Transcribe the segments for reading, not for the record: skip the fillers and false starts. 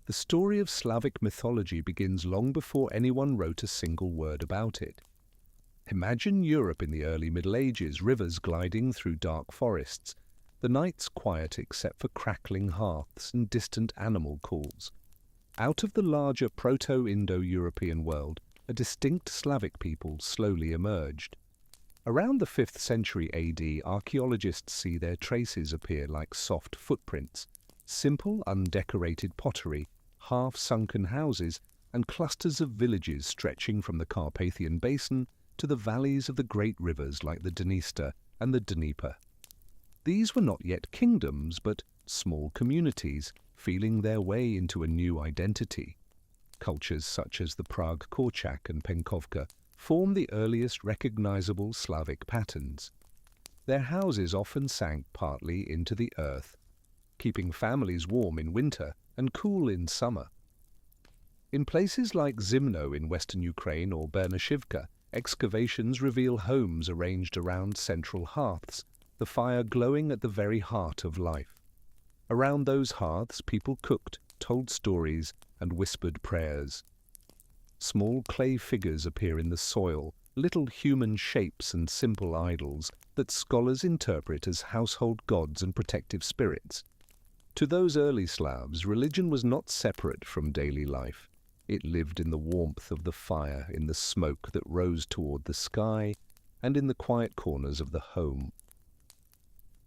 The story of Slavic mythology begins long before anyone wrote a single word about it. Imagine Europe in the early Middle Ages, rivers gliding through dark forests, the nights quiet except for crackling hearths and distant animal calls. Out of the larger Proto-Indo-European world, a distinct Slavic people slowly emerged. Around the 5th century AD, archaeologists see their traces appear like soft footprints, simple undecorated pottery, half-sunken houses, and clusters of villages stretching from the Carpathian Basin to the valleys of the great rivers like the Dniester and the Dnieper. These were not yet kingdoms, but small communities, feeling their way into a new identity. Cultures such as the Prague Korčak and Penkovka form the earliest recognizable Slavic patterns. Their houses often sank partly into the earth, keeping families warm in winter and cool in summer. In places like Zimno in western Ukraine or Bernashivka, excavations reveal homes arranged around central hearths, the fire glowing at the very heart of life. Around those hearths, people cooked, told stories, and whispered prayers. Small clay figures appear in the soil, little human shapes and simple idols that scholars interpret as household gods and protective spirits. To those early Slavs, religion was not separate from daily life. It lived in the warmth of the fire, in the smoke that rose toward the sky, and in the quiet corners of the home.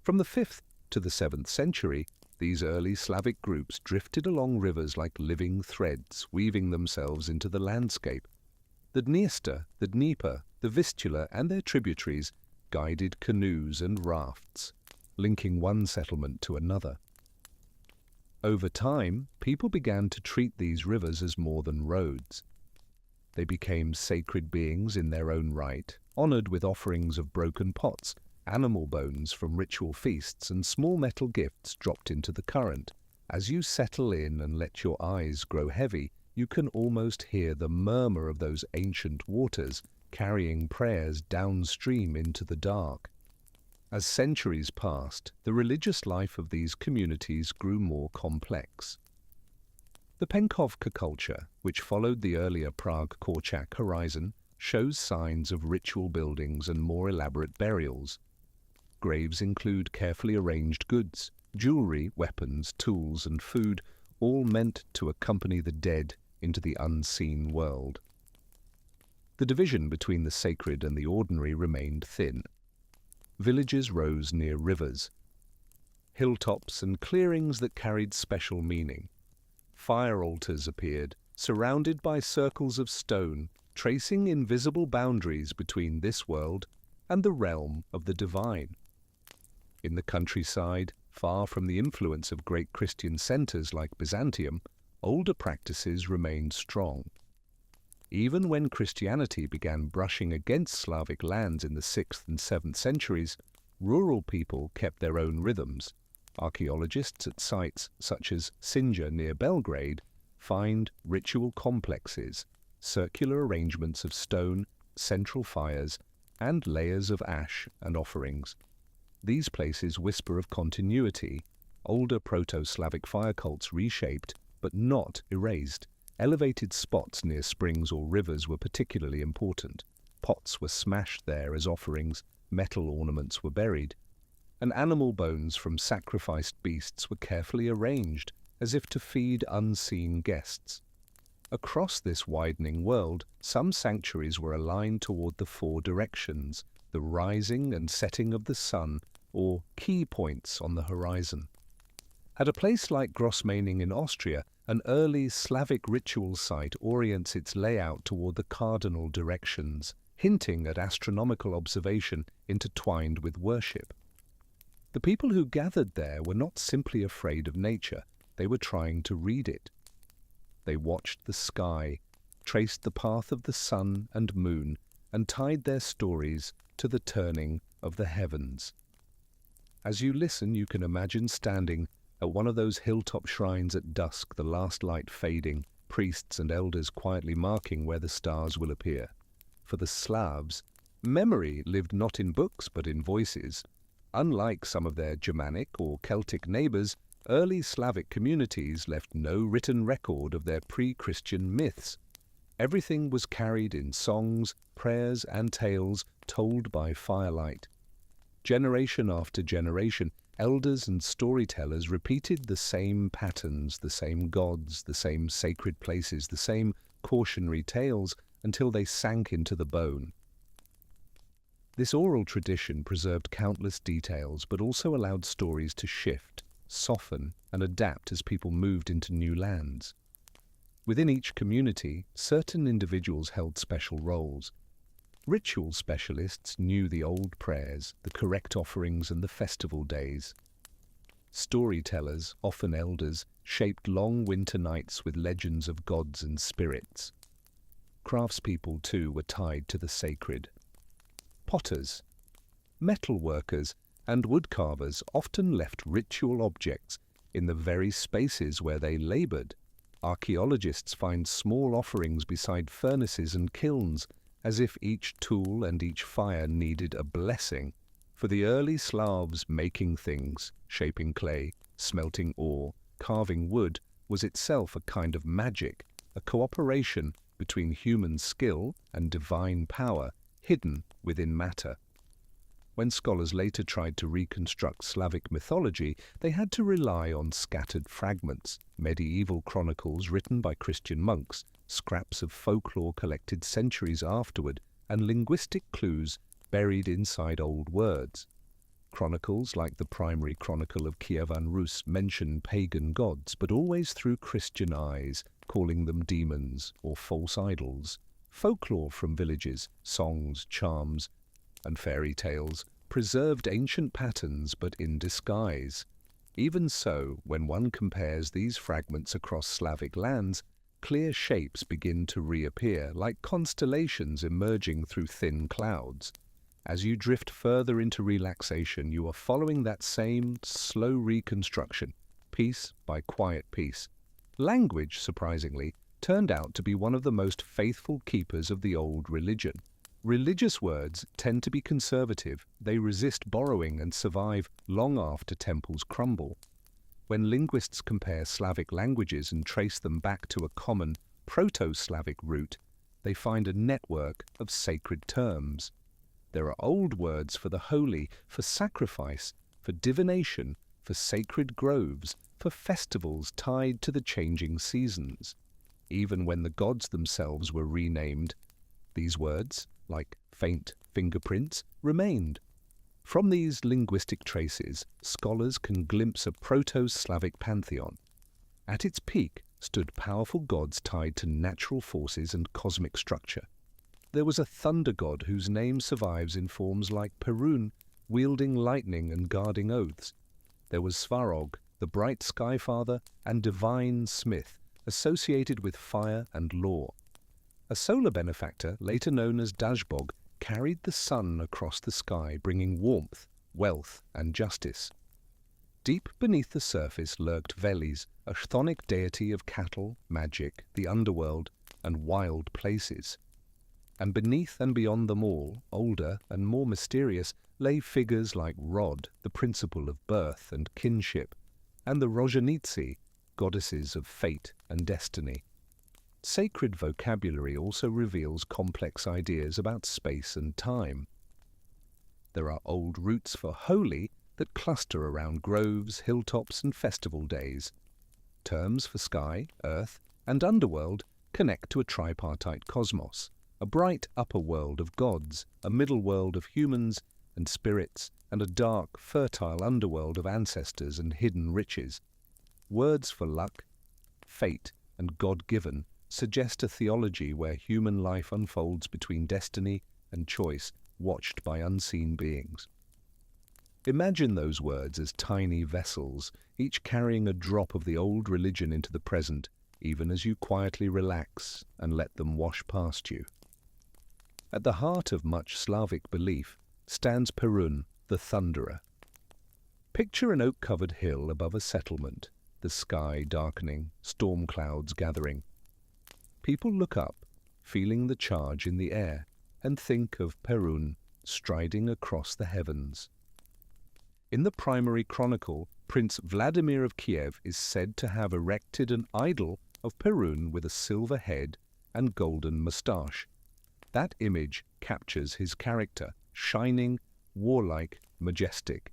From the 5th to the 7th century, these early Slavic groups drifted along rivers like living threads, weaving themselves into the landscape. The Dniester, the Dnieper, the Vistula, and their tributaries guided canoes and rafts, linking one settlement to another. Over time, people began to treat these rivers as more than roads. They became sacred beings in their own right, honored with offerings of broken pots, animal bones from ritual feasts, and small metal gifts dropped into the current. As you settle in and let your eyes grow heavy, you can almost hear the murmur of those ancient waters carrying prayers downstream into the dark. As centuries passed, the religious life of these communities grew more complex. The Penkovka culture, which followed the earlier Prague Korčak horizon, shows signs of ritual buildings and more elaborate burials. Graves include carefully arranged goods, jewelry, weapons, tools, and food, all meant to accompany the dead into the unseen world. The division between the sacred and the ordinary remained thin. Villages rose near rivers, hilltops and clearings that carried special meaning. Fire altars appeared, surrounded by circles of stone, tracing invisible boundaries between this world and the realm of the divine. In the countryside, far from the influence of great Christian centers like Byzantium, older practices remained strong. Even when Christianity began brushing against Slavic lands in the 6th and 7th centuries, rural people kept their own rhythms. Archaeologists at sites such as Sinja near Belgrade find ritual complexes, circular arrangements of stone, central fires, and layers of ash and offerings. These places whisper of continuity, older Proto-Slavic fire cults reshaped but not erased. Elevated spots near springs or rivers were particularly important. Pots were smashed there as offerings, metal ornaments were buried, and animal bones from sacrificed beasts were carefully arranged as if to feed unseen guests. Across this widening world, some sanctuaries were aligned toward the 4 directions, the rising and setting of the sun, or key points on the horizon. At a place like Grossmaining in Austria, an early Slavic ritual site orients its layout toward the cardinal directions, hinting at astronomical observation intertwined with worship. The people who gathered there were not simply afraid of nature, they were trying to read it. They watched the sky, traced the path of the sun and moon, and tied their stories to the turning of the heavens. As you listen, you can imagine standing at one of those hilltop shrines at dusk, the last light fading, priests and elders quietly marking where the stars will appear. For the Slavs, memory lived not in books but in voices. Unlike some of their Germanic or Celtic neighbors, Early Slavic communities left no written record of their pre-Christian myths. Everything was carried in songs, prayers, and tales told by firelight. Generation after generation, elders and storytellers repeated the same patterns, the same gods, the same sacred places, the same cautionary tales until they sank into the bone. This oral tradition preserved countless details, but also allowed stories to shift, soften, and adapt as people moved into new lands. Within each community, certain individuals held special roles. Ritual specialists knew the old prayers, the correct offerings, and the festival days. Storytellers, often elders, shaped long winter nights with legends of gods and spirits. Craftspeople, too, were tied to the sacred. Potters, metal workers, and woodcarvers often left ritual objects in the very spaces where they labored. Archaeologists find small offerings beside furnaces and kilns, as if each tool and each fire needed a blessing. For the early Slavs, making things, shaping clay, smelting ore, carving wood, was itself a kind of magic, a cooperation between human skill and divine power, hidden within matter. When scholars later tried to reconstruct Slavic mythology, they had to rely on scattered fragments, medieval chronicles written by Christian monks, scraps of folklore collected centuries afterward, and linguistic clues buried inside old words. Chronicles like the primary chronicle of Kievan Rus mention pagan gods, but always through Christian eyes, calling them demons or false idols. Folklore from villages, songs, charms, and fairy tales preserved ancient patterns but in disguise. Even so, when one compares these fragments across Slavic lands, clear shapes begin to reappear, like constellations emerging through thin clouds. As you drift further into relaxation, you are following that same slow reconstruction, piece by quiet piece. Language, surprisingly, turned out to be one of the most faithful keepers of the old religion. Religious words tend to be conservative, they resist borrowing and survive long after temples crumble. When linguists compare Slavic languages and trace them back to a common Proto-Slavic root, they find a network of sacred terms. There are old words for the holy, for sacrifice, for divination, for sacred groves, for festivals tied to the changing seasons. Even when the gods themselves were renamed, these words, like faint fingerprints, remained. From these linguistic traces, scholars can glimpse a Proto-Slavic pantheon. At its peak stood powerful gods tied to natural forces and cosmic structure. There was a thunder god whose name survives in forms like Perun, wielding lightning and guarding oaths. There was Svarog, the bright skyfather and divine smith, associated with fire and law. A solar benefactor, later known as Dazbog, carried the sun across the sky, bringing warmth, wealth, and justice. Deep beneath the surface lurked Veles, a chthonic deity of cattle, magic, the underworld, and wild places. And beneath and beyond them all, older and more mysterious, lay figures like Rod, the principle of birth and kinship, and the Rozhanitsi, goddesses of fate and destiny. Sacred vocabulary also reveals complex ideas about space and time. There are old roots for holy that cluster around groves, hilltops, and festival days. Terms for sky, earth, and underworld connect to a tripartite cosmos, a bright upper world of gods, a middle world of humans and spirits, and a dark, fertile underworld of ancestors and hidden riches. Words for luck, fate, and God-given suggest a theology where human life unfolds between destiny and choice, watched by unseen beings. Imagine those words as tiny vessels, each carrying a drop of the old religion into the present, even as you quietly relax and let them wash past you. At the heart of much Slavic belief stands Perun, the Thunderer. Picture an oak-covered hill above a settlement, the sky darkening, storm clouds gathering. People look up, feeling the charge in the air, and think of Perun striding across the heavens. In the primary chronicle, Prince Vladimir of Kiev is said to have erected an idol of Perun with a silver head and golden moustache. That image captures his character, shining, warlike, majestic.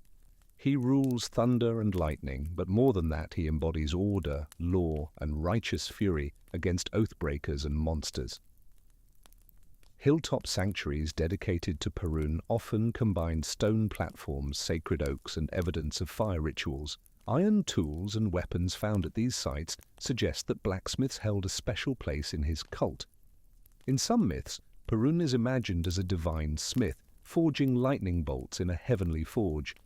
He rules thunder and lightning, but more than that, he embodies order, law, and righteous fury against oath-breakers and monsters. Hilltop sanctuaries dedicated to Perun often combine stone platforms, sacred oaks, and evidence of fire rituals. Iron tools and weapons found at these sites suggest that blacksmiths held a special place in his cult. In some myths, Perun is imagined as a divine smith, forging lightning bolts in a heavenly forge.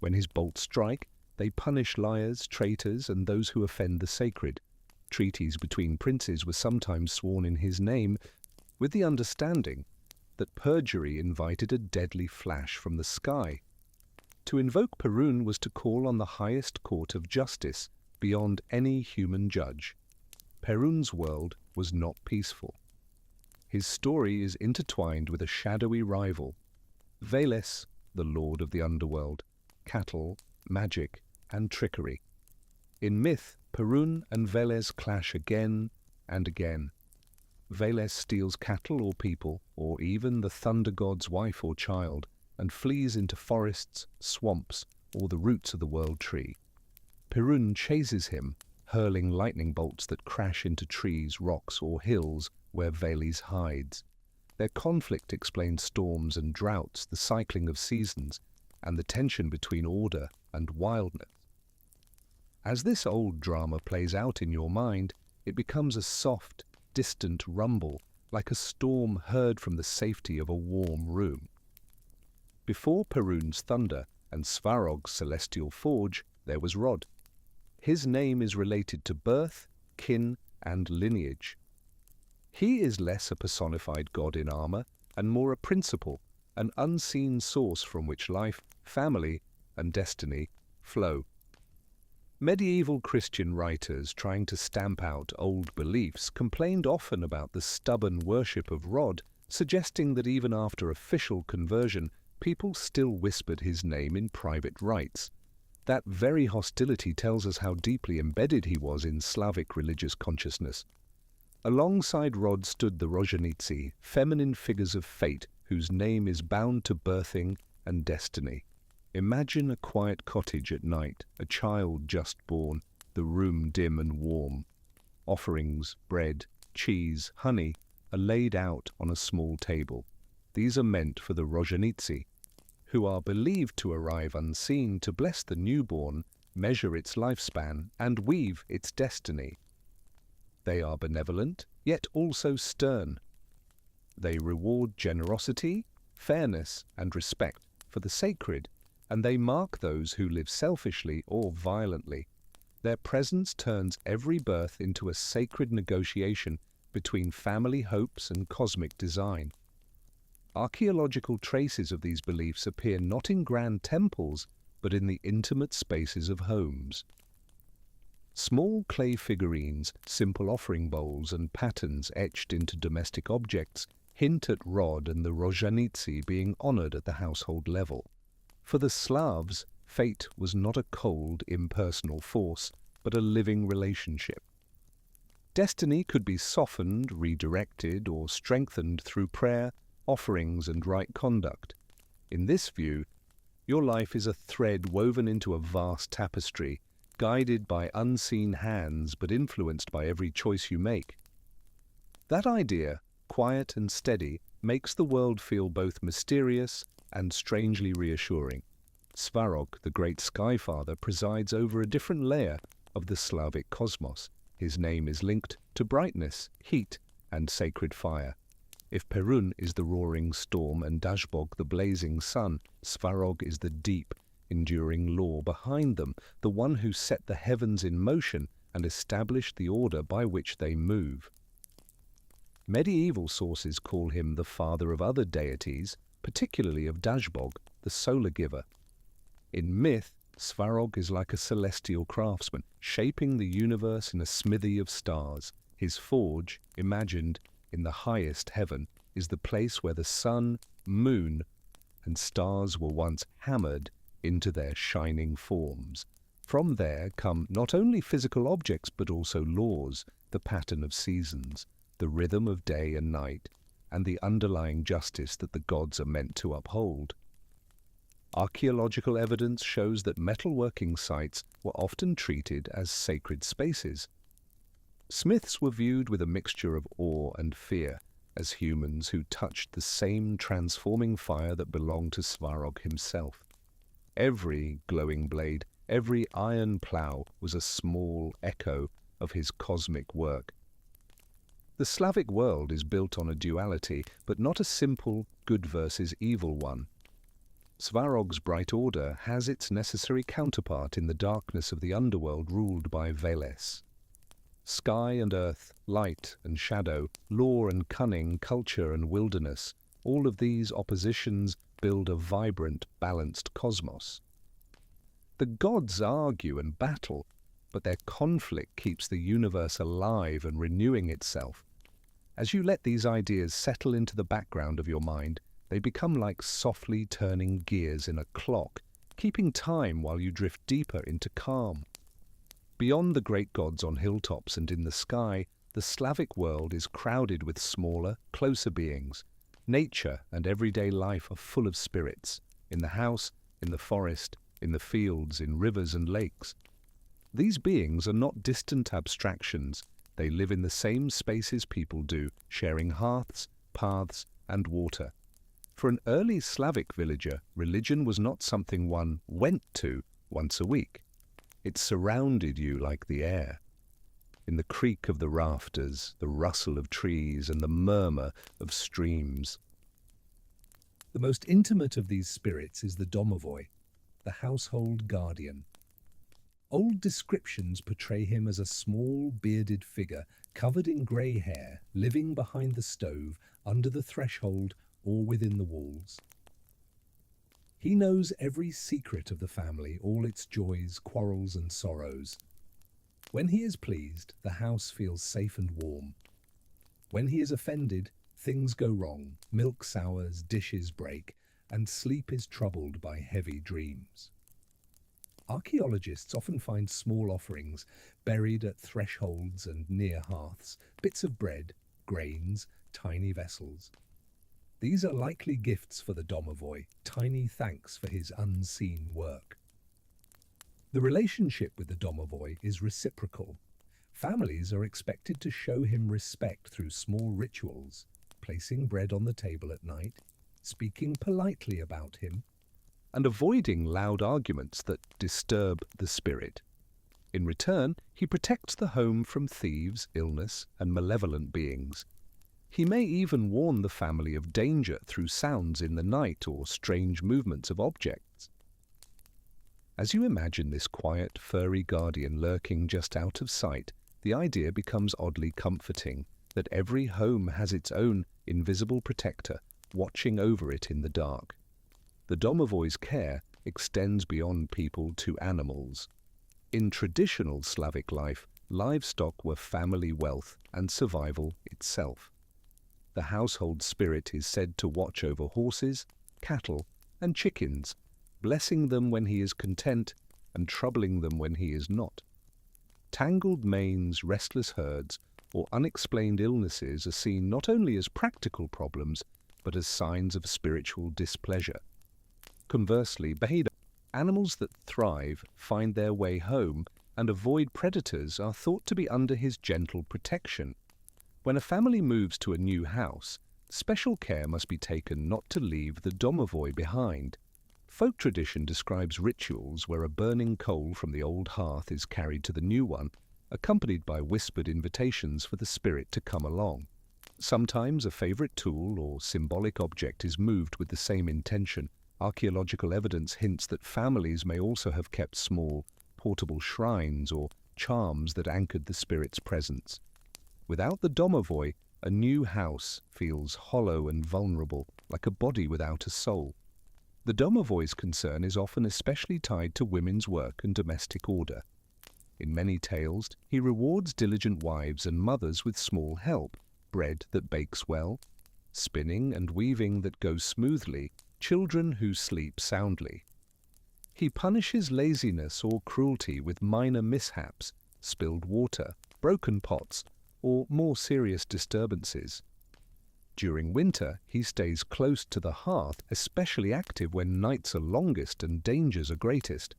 When his bolts strike, they punish liars, traitors, and those who offend the sacred. Treaties between princes were sometimes sworn in his name, with the understanding that perjury invited a deadly flash from the sky. To invoke Perun was to call on the highest court of justice, beyond any human judge. Perun's world was not peaceful. His story is intertwined with a shadowy rival, Veles, the lord of the underworld, cattle, magic, and trickery. In myth, Perun and Veles clash again and again. Veles steals cattle or people, or even the thunder god's wife or child, and flees into forests, swamps, or the roots of the world tree. Perun chases him, hurling lightning bolts that crash into trees, rocks, or hills where Veles hides. Their conflict explains storms and droughts, the cycling of seasons, and the tension between order and wildness. As this old drama plays out in your mind, it becomes a soft, distant rumble, like a storm heard from the safety of a warm room. Before Perun's thunder and Svarog's celestial forge, there was Rod. His name is related to birth, kin, and lineage. He is less a personified god in armor and more a principle, an unseen source from which life, family, and destiny flow. Medieval Christian writers trying to stamp out old beliefs complained often about the stubborn worship of Rod, suggesting that even after official conversion, people still whispered his name in private rites. That very hostility tells us how deeply embedded he was in Slavic religious consciousness. Alongside Rod stood the Rozhanici, feminine figures of fate whose name is bound to birthing and destiny. Imagine a quiet cottage at night, a child just born, the room dim and warm. Offerings, bread, cheese, honey are laid out on a small table. These are meant for the Rozhanici, who are believed to arrive unseen to bless the newborn, measure its lifespan, and weave its destiny. They are benevolent, yet also stern. They reward generosity, fairness, and respect for the sacred, and they mark those who live selfishly or violently. Their presence turns every birth into a sacred negotiation between family hopes and cosmic design. Archaeological traces of these beliefs appear not in grand temples, but in the intimate spaces of homes. Small clay figurines, simple offering bowls, and patterns etched into domestic objects hint at Rod and the Rozhanici being honored at the household level. For the Slavs, fate was not a cold, impersonal force, but a living relationship. Destiny could be softened, redirected, or strengthened through prayer, offerings, and right conduct. In this view, your life is a thread woven into a vast tapestry, guided by unseen hands but influenced by every choice you make. That idea, quiet and steady, makes the world feel both mysterious and strangely reassuring. Svarog, the great Skyfather, presides over a different layer of the Slavic cosmos. His name is linked to brightness, heat, and sacred fire. If Perun is the roaring storm and Dashbog the blazing sun, Svarog is the deep, enduring law behind them, the one who set the heavens in motion and established the order by which they move. Medieval sources call him the father of other deities, particularly of Dashbog, the solar giver. In myth, Svarog is like a celestial craftsman, shaping the universe in a smithy of stars. His forge, imagined in the highest heaven, is the place where the sun, moon, and stars were once hammered into their shining forms. From there come not only physical objects but also laws, the pattern of seasons, the rhythm of day and night, and the underlying justice that the gods are meant to uphold. Archaeological evidence shows that metalworking sites were often treated as sacred spaces. Smiths were viewed with a mixture of awe and fear as humans who touched the same transforming fire that belonged to Svarog himself. Every glowing blade, every iron plough was a small echo of his cosmic work. The Slavic world is built on a duality, but not a simple good versus evil one. Svarog's bright order has its necessary counterpart in the darkness of the underworld ruled by Veles. Sky and earth, light and shadow, law and cunning, culture and wilderness, all of these oppositions build a vibrant, balanced cosmos. The gods argue and battle, but their conflict keeps the universe alive and renewing itself. As you let these ideas settle into the background of your mind, they become like softly turning gears in a clock, keeping time while you drift deeper into calm. Beyond the great gods on hilltops and in the sky, the Slavic world is crowded with smaller, closer beings. Nature and everyday life are full of spirits, in the house, in the forest, in the fields, in rivers and lakes. These beings are not distant abstractions. They live in the same spaces people do, sharing hearths, paths, and water. For an early Slavic villager, religion was not something one went to once a week. It surrounded you like the air. In the creak of the rafters, the rustle of trees, and the murmur of streams. The most intimate of these spirits is the domovoi, the household guardian. Old descriptions portray him as a small, bearded figure, covered in grey hair, living behind the stove, under the threshold, or within the walls. He knows every secret of the family, all its joys, quarrels, and sorrows. When he is pleased, the house feels safe and warm. When he is offended, things go wrong, milk sours, dishes break, and sleep is troubled by heavy dreams. Archaeologists often find small offerings buried at thresholds and near hearths, bits of bread, grains, tiny vessels. These are likely gifts for the domovoi, tiny thanks for his unseen work. The relationship with the domovoi is reciprocal. Families are expected to show him respect through small rituals, placing bread on the table at night, speaking politely about him, and avoiding loud arguments that disturb the spirit. In return, he protects the home from thieves, illness, and malevolent beings. He may even warn the family of danger through sounds in the night or strange movements of objects. As you imagine this quiet, furry guardian lurking just out of sight, the idea becomes oddly comforting that every home has its own invisible protector watching over it in the dark. The domovoi's care extends beyond people to animals. In traditional Slavic life, livestock were family wealth and survival itself. The household spirit is said to watch over horses, cattle, and chickens, blessing them when he is content and troubling them when he is not. Tangled manes, restless herds, or unexplained illnesses are seen not only as practical problems, but as signs of spiritual displeasure. Conversely, animals that thrive, find their way home, and avoid predators are thought to be under his gentle protection. When a family moves to a new house, special care must be taken not to leave the domovoi behind. Folk tradition describes rituals where a burning coal from the old hearth is carried to the new one, accompanied by whispered invitations for the spirit to come along. Sometimes a favorite tool or symbolic object is moved with the same intention. Archaeological evidence hints that families may also have kept small, portable shrines or charms that anchored the spirit's presence. Without the domovoi, a new house feels hollow and vulnerable, like a body without a soul. The domovoi's concern is often especially tied to women's work and domestic order. In many tales, he rewards diligent wives and mothers with small help, bread that bakes well, spinning and weaving that goes smoothly, children who sleep soundly. He punishes laziness or cruelty with minor mishaps, spilled water, broken pots, or more serious disturbances. During winter, he stays close to the hearth, especially active when nights are longest and dangers are greatest.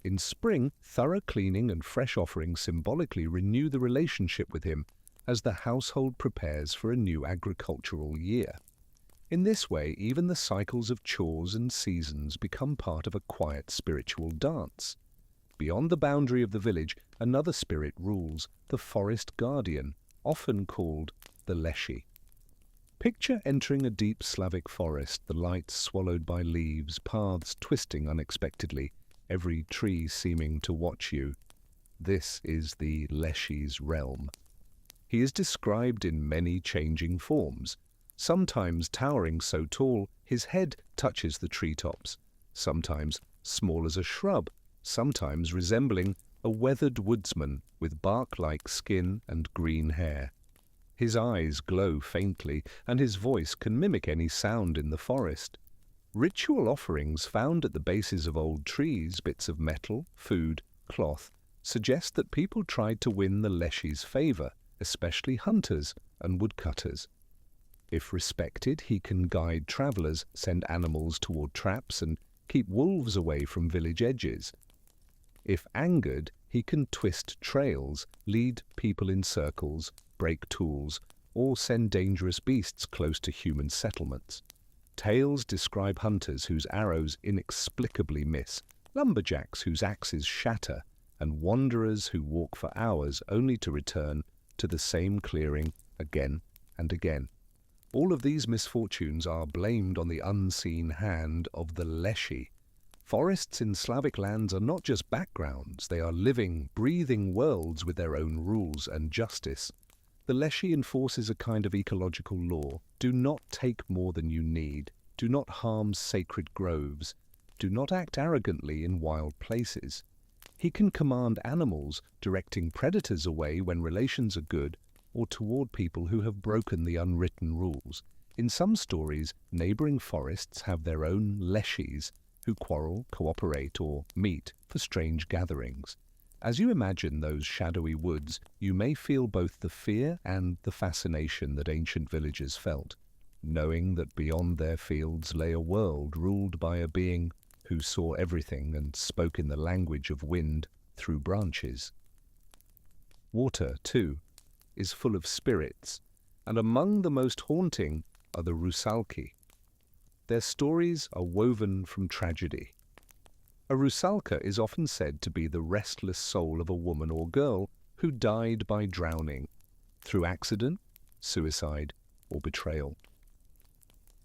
In spring, thorough cleaning and fresh offerings symbolically renew the relationship with him as the household prepares for a new agricultural year. In this way, even the cycles of chores and seasons become part of a quiet spiritual dance. Beyond the boundary of the village, another spirit rules, the forest guardian, often called the leshy. Picture entering a deep Slavic forest, the light swallowed by leaves, paths twisting unexpectedly, every tree seeming to watch you. This is the leshy's realm. He is described in many changing forms, sometimes towering so tall his head touches the treetops, sometimes small as a shrub, sometimes resembling a weathered woodsman with bark-like skin and green hair. His eyes glow faintly, and his voice can mimic any sound in the forest. Ritual offerings found at the bases of old trees, bits of metal, food, cloth, suggest that people tried to win the leshy's favor, especially hunters and woodcutters. If respected, he can guide travelers, send animals toward traps, and keep wolves away from village edges. If angered, he can twist trails, lead people in circles, break tools, or send dangerous beasts close to human settlements. Tales describe hunters whose arrows inexplicably miss, lumberjacks whose axes shatter, and wanderers who walk for hours only to return to the same clearing again and again. All of these misfortunes are blamed on the unseen hand of the leshy. Forests in Slavic lands are not just backgrounds, they are living, breathing worlds with their own rules and justice. The leshy enforces a kind of ecological law. Do not take more than you need. Do not harm sacred groves. Do not act arrogantly in wild places. He can command animals, directing predators away when relations are good, or toward people who have broken the unwritten rules. In some stories, neighboring forests have their own leshies, who quarrel, cooperate, or meet for strange gatherings. As you imagine those shadowy woods, you may feel both the fear and the fascination that ancient villagers felt, knowing that beyond their fields lay a world ruled by a being who saw everything and spoke in the language of wind through branches. Water, too, is full of spirits, and among the most haunting are the rusalki. Their stories are woven from tragedy. A rusalka is often said to be the restless soul of a woman or girl who died by drowning, through accident, suicide, or betrayal.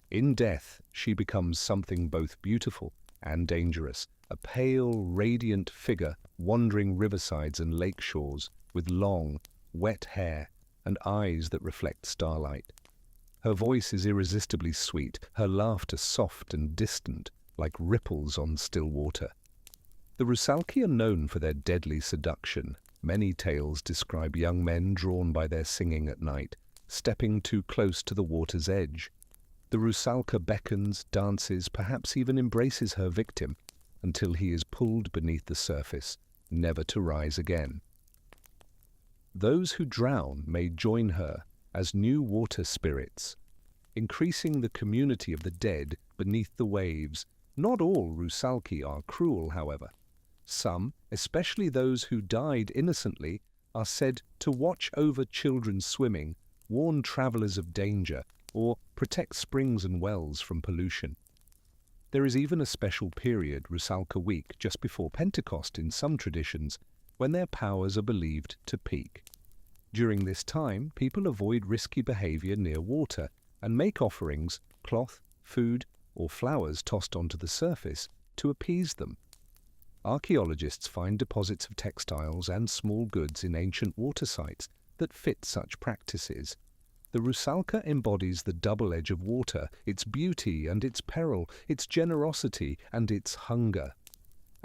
In death, she becomes something both beautiful and dangerous, a pale, radiant figure wandering riversides and lake shores with long, wet hair and eyes that reflect starlight. Her voice is irresistibly sweet, her laughter soft and distant, like ripples on still water. The rusalki are known for their deadly seduction. Many tales describe young men drawn by their singing at night, stepping too close to the water's edge. The rusalka beckons, dances, perhaps even embraces her victim, until he is pulled beneath the surface, never to rise again. Those who drown may join her as new water spirits, increasing the community of the dead beneath the waves. Not all rusalki are cruel, however. Some, especially those who died innocently, are said to watch over children swimming, warn travelers of danger, or protect springs and wells from pollution. There is even a special period, Rusalka Week, just before Pentecost in some traditions, when their powers are believed to peak. During this time, people avoid risky behavior near water and make offerings, cloth, food, or flowers tossed onto the surface to appease them. Archaeologists find deposits of textiles and small goods in ancient water sites that fit such practices. The rusalka embodies the double edge of water, its beauty and its peril, its generosity and its hunger.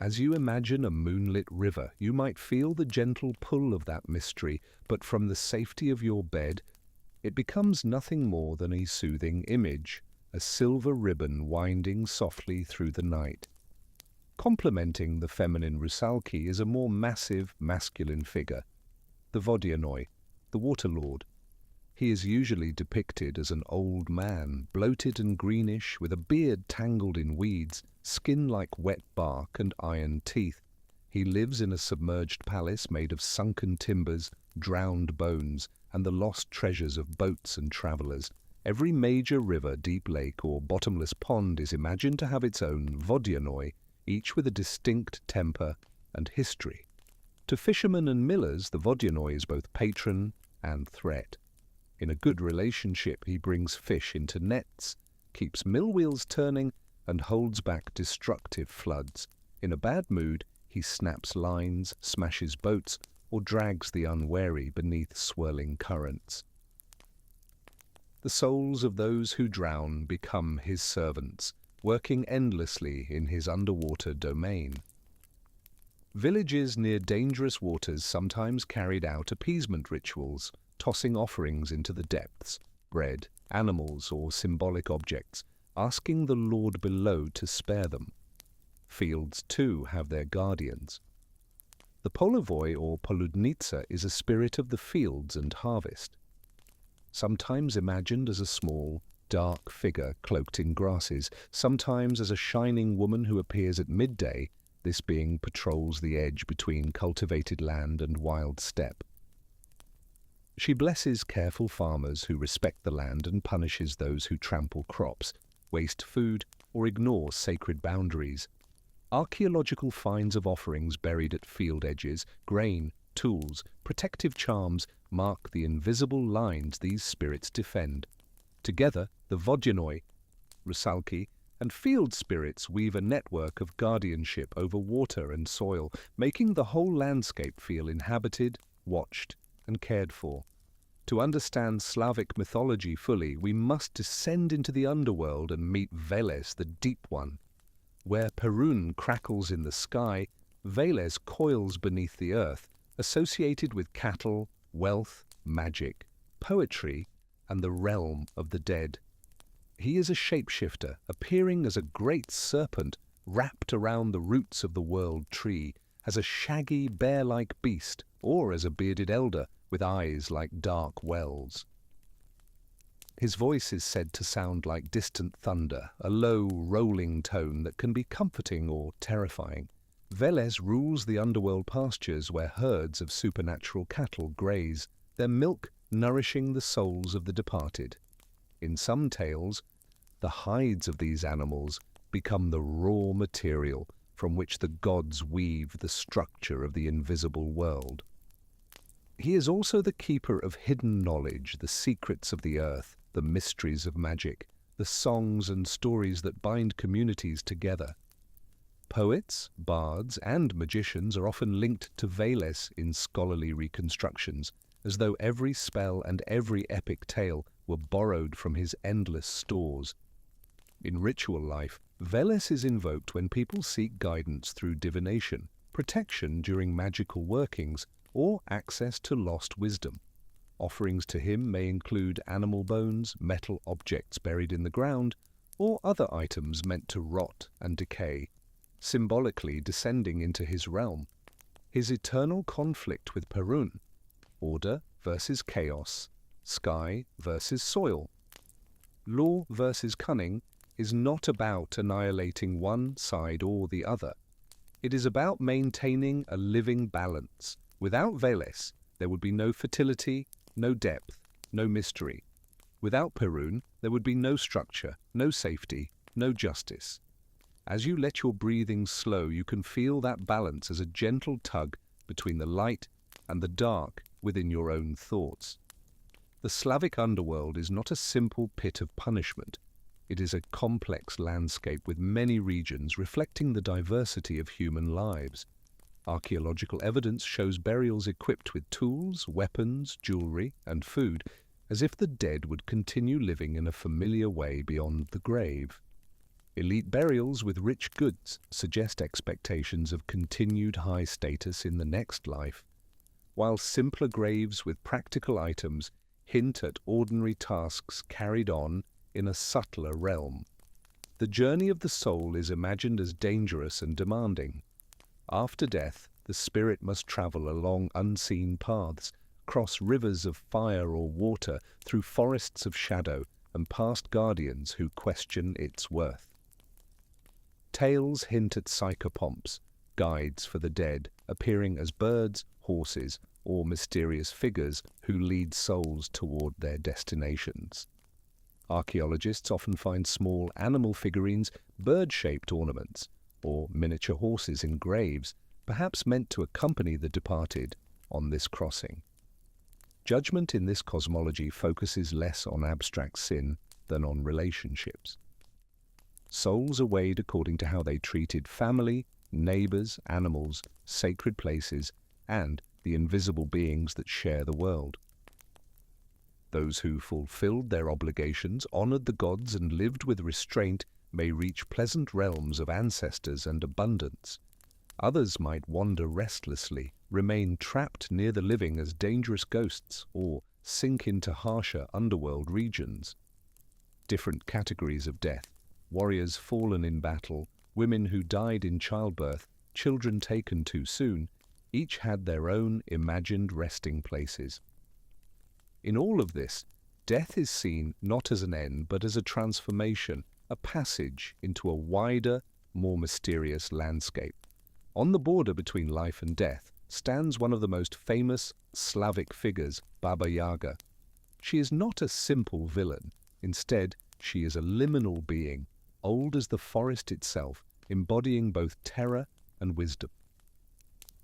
As you imagine a moonlit river, you might feel the gentle pull of that mystery, but from the safety of your bed, it becomes nothing more than a soothing image, a silver ribbon winding softly through the night. Complementing the feminine rusalki is a more massive, masculine figure, the vodianoi, the water lord. He is usually depicted as an old man, bloated and greenish, with a beard tangled in weeds, skin like wet bark and iron teeth. He lives in a submerged palace made of sunken timbers, drowned bones, and the lost treasures of boats and travellers. Every major river, deep lake, or bottomless pond is imagined to have its own vodianoi, each with a distinct temper and history. To fishermen and millers, the vodianoi is both patron and threat. In a good relationship, he brings fish into nets, keeps mill wheels turning, and holds back destructive floods. In a bad mood, he snaps lines, smashes boats, or drags the unwary beneath swirling currents. The souls of those who drown become his servants, working endlessly in his underwater domain. Villages near dangerous waters sometimes carried out appeasement rituals, tossing offerings into the depths, bread, animals, or symbolic objects, asking the Lord below to spare them. Fields, too, have their guardians. The domovoi or poludnitsa is a spirit of the fields and harvest. Sometimes imagined as a small, dark figure cloaked in grasses, sometimes as a shining woman who appears at midday, this being patrols the edge between cultivated land and wild steppe. She blesses careful farmers who respect the land and punishes those who trample crops, waste food, or ignore sacred boundaries. Archaeological finds of offerings buried at field edges, grain, tools, protective charms mark the invisible lines these spirits defend. Together, the vodianoi, rusalki, and field spirits weave a network of guardianship over water and soil, making the whole landscape feel inhabited, watched, and cared for. To understand Slavic mythology fully, we must descend into the underworld and meet Veles, the Deep One. Where Perun crackles in the sky, Veles coils beneath the earth, associated with cattle, wealth, magic, poetry, and the realm of the dead. He is a shapeshifter, appearing as a great serpent wrapped around the roots of the world tree, as a shaggy, bear-like beast, or as a bearded elder with eyes like dark wells. His voice is said to sound like distant thunder, a low, rolling tone that can be comforting or terrifying. Veles rules the underworld pastures where herds of supernatural cattle graze, their milk nourishing the souls of the departed. In some tales, the hides of these animals become the raw material from which the gods weave the structure of the invisible world. He is also the keeper of hidden knowledge, the secrets of the earth, the mysteries of magic, the songs and stories that bind communities together. Poets, bards, and magicians are often linked to Veles in scholarly reconstructions, as though every spell and every epic tale were borrowed from his endless stores. In ritual life, Veles is invoked when people seek guidance through divination, protection during magical workings, or access to lost wisdom. Offerings to him may include animal bones, metal objects buried in the ground, or other items meant to rot and decay, symbolically descending into his realm. His eternal conflict with Perun, order versus chaos, sky versus soil, law versus cunning, is not about annihilating one side or the other. It is about maintaining a living balance. Without Veles, there would be no fertility, no depth, no mystery. Without Perun, there would be no structure, no safety, no justice. As you let your breathing slow, you can feel that balance as a gentle tug between the light and the dark within your own thoughts. The Slavic underworld is not a simple pit of punishment. It is a complex landscape with many regions reflecting the diversity of human lives. Archaeological evidence shows burials equipped with tools, weapons, jewelry, and food, as if the dead would continue living in a familiar way beyond the grave. Elite burials with rich goods suggest expectations of continued high status in the next life, while simpler graves with practical items hint at ordinary tasks carried on in a subtler realm. The journey of the soul is imagined as dangerous and demanding. After death, the spirit must travel along unseen paths, cross rivers of fire or water, through forests of shadow, and past guardians who question its worth. Tales hint at psychopomps, guides for the dead, appearing as birds, horses, or mysterious figures who lead souls toward their destinations. Archaeologists often find small animal figurines, bird-shaped ornaments, or miniature horses in graves, perhaps meant to accompany the departed on this crossing. Judgment in this cosmology focuses less on abstract sin than on relationships. Souls are weighed according to how they treated family, neighbors, animals, sacred places, and the invisible beings that share the world. Those who fulfilled their obligations, honored the gods, and lived with restraint may reach pleasant realms of ancestors and abundance. Others might wander restlessly, remain trapped near the living as dangerous ghosts, or sink into harsher underworld regions. Different categories of death: warriors fallen in battle, women who died in childbirth, children taken too soon, each had their own imagined resting places. In all of this, death is seen not as an end but as a transformation, a passage into a wider, more mysterious landscape. On the border between life and death stands one of the most famous Slavic figures, Baba Yaga. She is not a simple villain. Instead, she is a liminal being, old as the forest itself, embodying both terror and wisdom.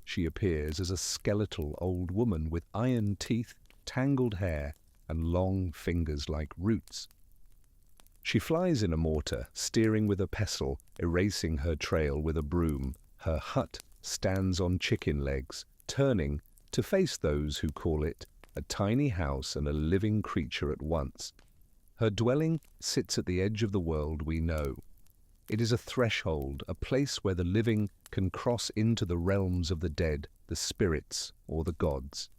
She appears as a skeletal old woman with iron teeth, tangled hair, and long fingers like roots. She flies in a mortar, steering with a pestle, erasing her trail with a broom. Her hut stands on chicken legs, turning to face those who call it a tiny house and a living creature at once. Her dwelling sits at the edge of the world we know. It is a threshold, a place where the living can cross into the realms of the dead, the spirits, or the gods.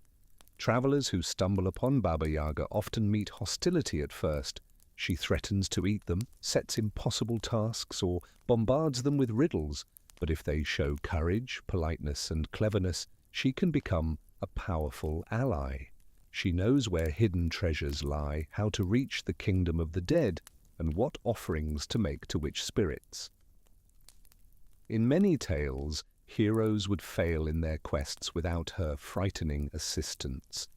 Travelers who stumble upon Baba Yaga often meet hostility at first. She threatens to eat them, sets impossible tasks, or bombards them with riddles. But if they show courage, politeness, and cleverness, she can become a powerful ally. She knows where hidden treasures lie, how to reach the kingdom of the dead, and what offerings to make to which spirits. In many tales, heroes would fail in their quests without her frightening assistance.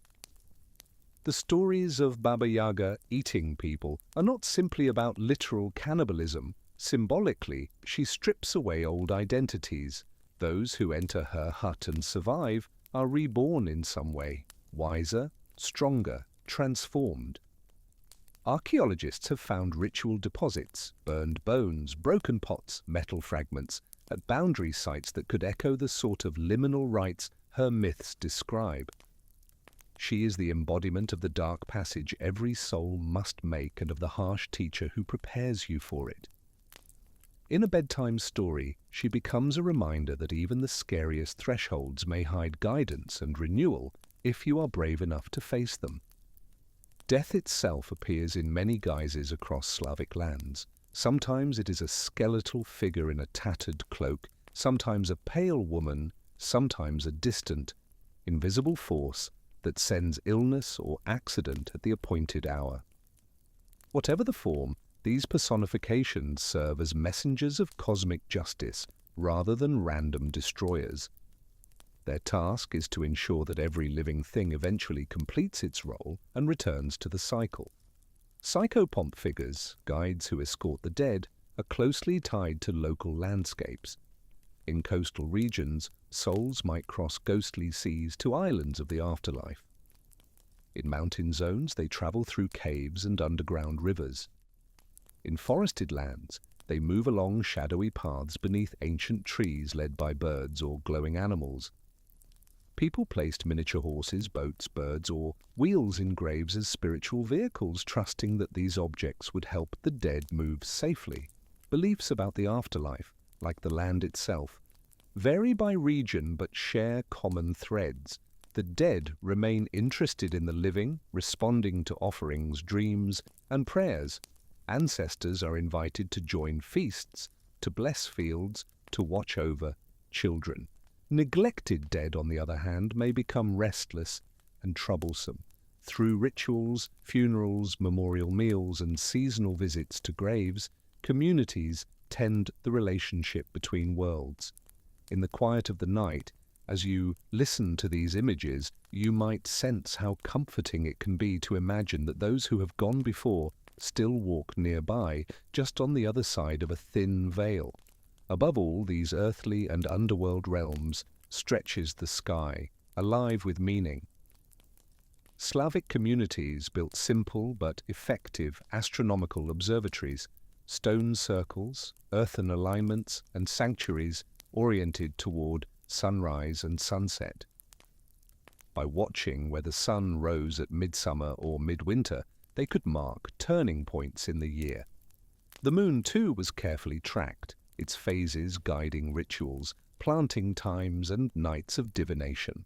The stories of Baba Yaga eating people are not simply about literal cannibalism. Symbolically, she strips away old identities. Those who enter her hut and survive are reborn in some way, wiser, stronger, transformed. Archaeologists have found ritual deposits, burned bones, broken pots, metal fragments, at boundary sites that could echo the sort of liminal rites her myths describe. She is the embodiment of the dark passage every soul must make and of the harsh teacher who prepares you for it. In a bedtime story, she becomes a reminder that even the scariest thresholds may hide guidance and renewal if you are brave enough to face them. Death itself appears in many guises across Slavic lands. Sometimes it is a skeletal figure in a tattered cloak, sometimes a pale woman, sometimes a distant, invisible force that sends illness or accident at the appointed hour. Whatever the form, these personifications serve as messengers of cosmic justice rather than random destroyers. Their task is to ensure that every living thing eventually completes its role and returns to the cycle. Psychopomp figures, guides who escort the dead, are closely tied to local landscapes. In coastal regions, souls might cross ghostly seas to islands of the afterlife. In mountain zones, they travel through caves and underground rivers. In forested lands, they move along shadowy paths beneath ancient trees led by birds or glowing animals. People placed miniature horses, boats, birds, or wheels in graves as spiritual vehicles, trusting that these objects would help the dead move safely. Beliefs about the afterlife, like the land itself, vary by region but share common threads. The dead remain interested in the living, responding to offerings, dreams, and prayers, Ancestors are invited to join feasts, to bless fields, to watch over children. Neglected dead, on the other hand, may become restless and troublesome. Through rituals, funerals, memorial meals, and seasonal visits to graves, communities tend the relationship between worlds. In the quiet of the night, as you listen to these images, you might sense how comforting it can be to imagine that those who have gone before still walk nearby, just on the other side of a thin veil. Above all these earthly and underworld realms stretches the sky, alive with meaning. Slavic communities built simple but effective astronomical observatories, stone circles, earthen alignments, and sanctuaries oriented toward sunrise and sunset. By watching where the sun rose at midsummer or midwinter, they could mark turning points in the year. The moon, too, was carefully tracked, its phases guiding rituals, planting times, and nights of divination.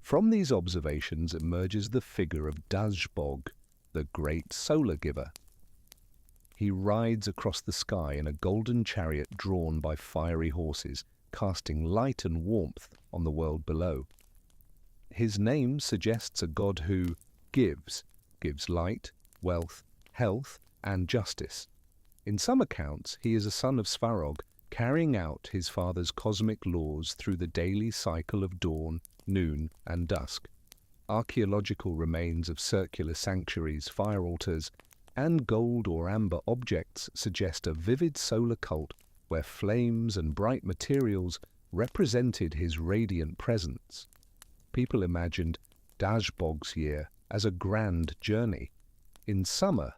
From these observations emerges the figure of Dazbog, the great solar giver. He rides across the sky in a golden chariot drawn by fiery horses, casting light and warmth on the world below. His name suggests a god who gives light, wealth, health, and justice. In some accounts, he is a son of Svarog, carrying out his father's cosmic laws through the daily cycle of dawn, noon, and dusk. Archaeological remains of circular sanctuaries, fire altars, and gold or amber objects suggest a vivid solar cult where flames and bright materials represented his radiant presence. People imagined Dazbog's year as a grand journey. In summer,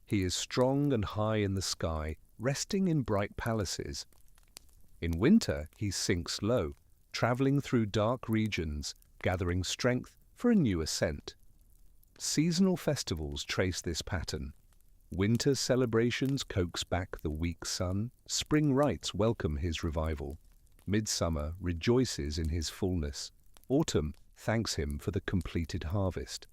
he is strong and high in the sky, resting in bright palaces. In winter, he sinks low, traveling through dark regions, gathering strength for a new ascent. Seasonal festivals trace this pattern. Winter celebrations coax back the weak sun, spring rites welcome his revival. Midsummer rejoices in his fullness. Autumn thanks him for the completed harvest.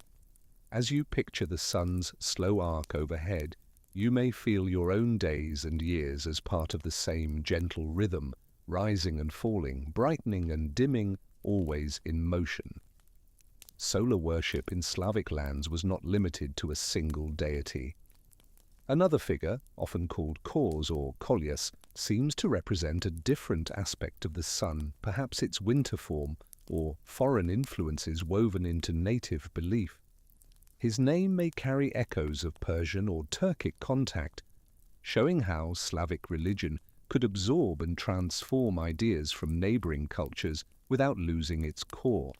As you picture the sun's slow arc overhead, you may feel your own days and years as part of the same gentle rhythm, rising and falling, brightening and dimming, always in motion. Solar worship in Slavic lands was not limited to a single deity. Another figure, often called Kors or Kolyas, seems to represent a different aspect of the sun, perhaps its winter form, or foreign influences woven into native belief. His name may carry echoes of Persian or Turkic contact, showing how Slavic religion could absorb and transform ideas from neighboring cultures without losing its core.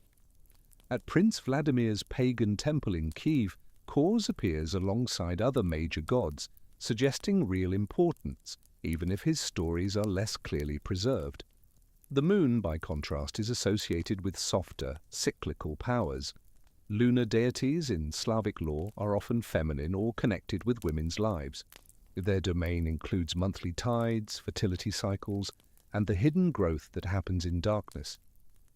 At Prince Vladimir's pagan temple in Kiev, Kors appears alongside other major gods, suggesting real importance, even if his stories are less clearly preserved. The moon, by contrast, is associated with softer, cyclical powers. Lunar deities in Slavic lore are often feminine or connected with women's lives. Their domain includes monthly tides, fertility cycles, and the hidden growth that happens in darkness.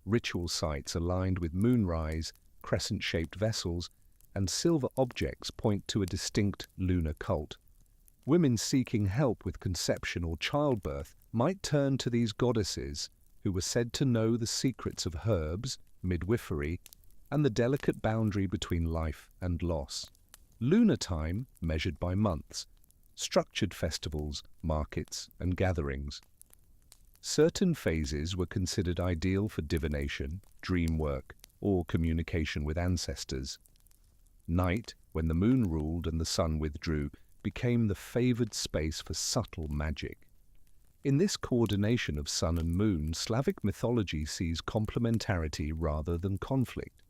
Ritual sites aligned with moonrise, crescent-shaped vessels, and silver objects point to a distinct lunar cult. Women seeking help with conception or childbirth might turn to these goddesses, who were said to know the secrets of herbs, midwifery, and the delicate boundary between life and loss. Lunar time, measured by months, structured festivals, markets, and gatherings. Certain phases were considered ideal for divination, dream work, or communication with ancestors. Night, when the moon ruled and the sun withdrew, became the favored space for subtle magic. In this coordination of sun and moon, Slavic mythology sees complementarity rather than conflict.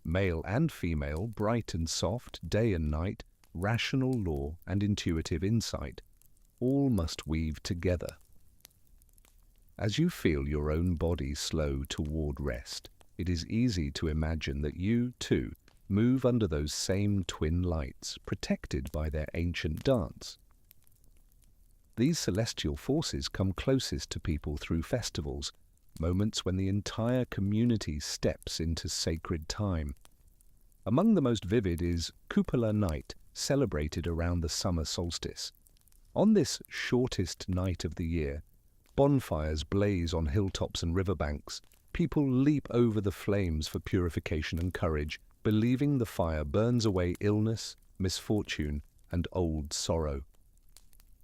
Male and female, bright and soft, day and night, rational law and intuitive insight, all must weave together. As you feel your own body slow toward rest, it is easy to imagine that you, too, move under those same twin lights, protected by their ancient dance. These celestial forces come closest to people through festivals, moments when the entire community steps into sacred time. Among the most vivid is Cupola Night, celebrated around the summer solstice. On this shortest night of the year, bonfires blaze on hilltops and riverbanks. People leap over the flames for purification and courage, believing the fire burns away illness, misfortune, and old sorrow.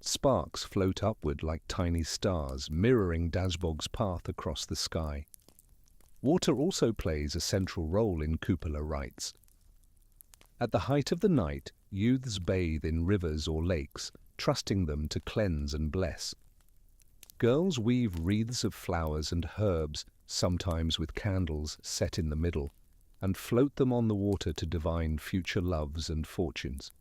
Sparks float upward like tiny stars, mirroring Dasbog's path across the sky. Water also plays a central role in cupola rites. At the height of the night, youths bathe in rivers or lakes, trusting them to cleanse and bless. Girls weave wreaths of flowers and herbs, sometimes with candles set in the middle, and float them on the water to divine future loves and fortunes.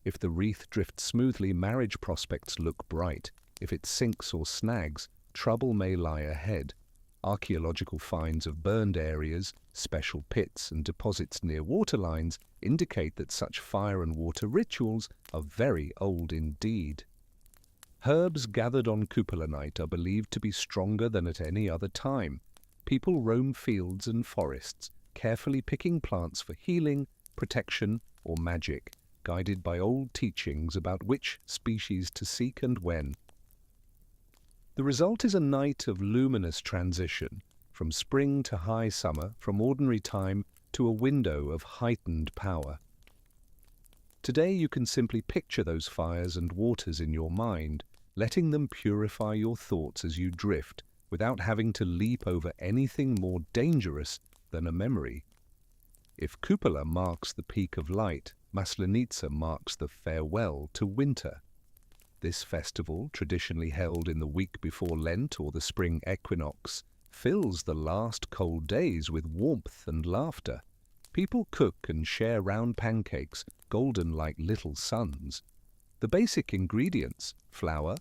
If the wreath drifts smoothly, marriage prospects look bright. If it sinks or snags, trouble may lie ahead. Archaeological finds of burned areas, special pits and deposits near waterlines indicate that such fire and water rituals are very old indeed. Herbs gathered on cupola night are believed to be stronger than at any other time. People roam fields and forests, carefully picking plants for healing, protection, or magic, guided by old teachings about which species to seek and when. The result is a night of luminous transition, from spring to high summer, from ordinary time to a window of heightened power. Today you can simply picture those fires and waters in your mind, letting them purify your thoughts as you drift, without having to leap over anything more dangerous than a memory. If cupola marks the peak of light, Maslenitsa marks the farewell to winter. This festival, traditionally held in the week before Lent or the spring equinox, fills the last cold days with warmth and laughter. People cook and share round pancakes, golden like little suns. The basic ingredients, flour,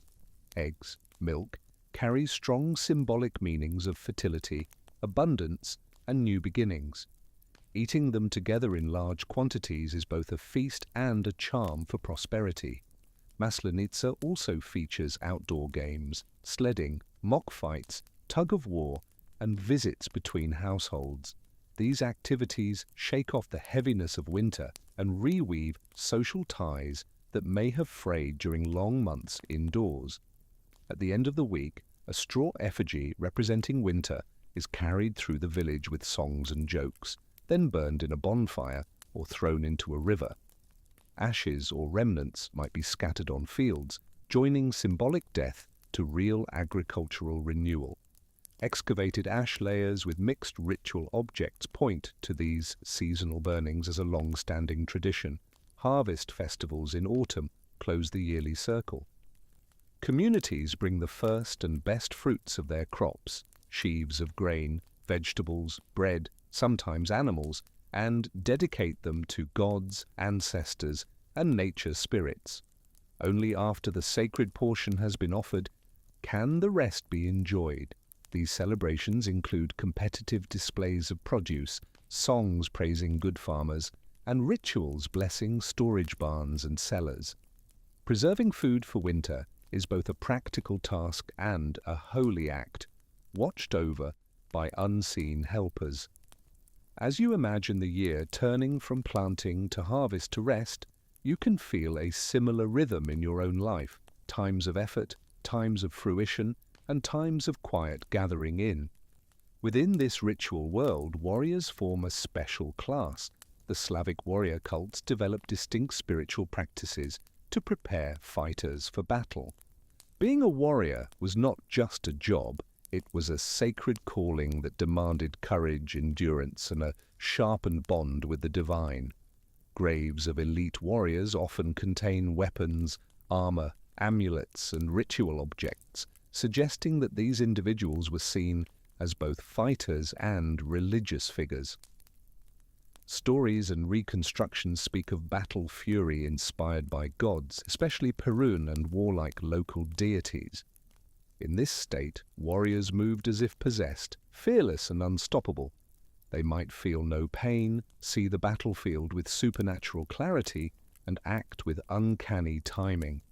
eggs, milk, carry strong symbolic meanings of fertility, abundance, and new beginnings. Eating them together in large quantities is both a feast and a charm for prosperity. Maslenitsa also features outdoor games, sledding, mock fights, tug-of-war, and visits between households. These activities shake off the heaviness of winter and reweave social ties that may have frayed during long months indoors. At the end of the week, a straw effigy representing winter is carried through the village with songs and jokes, then burned in a bonfire or thrown into a river. Ashes or remnants might be scattered on fields, joining symbolic death to real agricultural renewal. Excavated ash layers with mixed ritual objects point to these seasonal burnings as a long-standing tradition. Harvest festivals in autumn close the yearly circle. Communities bring the first and best fruits of their crops, sheaves of grain, vegetables, bread, sometimes animals, and dedicate them to gods, ancestors, and nature spirits. Only after the sacred portion has been offered can the rest be enjoyed. These celebrations include competitive displays of produce, songs praising good farmers, and rituals blessing storage barns and cellars. Preserving food for winter is both a practical task and a holy act, watched over by unseen helpers. As you imagine the year turning from planting to harvest to rest, you can feel a similar rhythm in your own life, times of effort, times of fruition, and times of quiet gathering in. Within this ritual world, warriors form a special class. The Slavic warrior cults develop distinct spiritual practices to prepare fighters for battle. Being a warrior was not just a job, it was a sacred calling that demanded courage, endurance, and a sharpened bond with the divine. Graves of elite warriors often contain weapons, armor, amulets, and ritual objects, suggesting that these individuals were seen as both fighters and religious figures. Stories and reconstructions speak of battle fury inspired by gods, especially Perun and warlike local deities. In this state, warriors moved as if possessed, fearless and unstoppable. They might feel no pain, see the battlefield with supernatural clarity, and act with uncanny timing.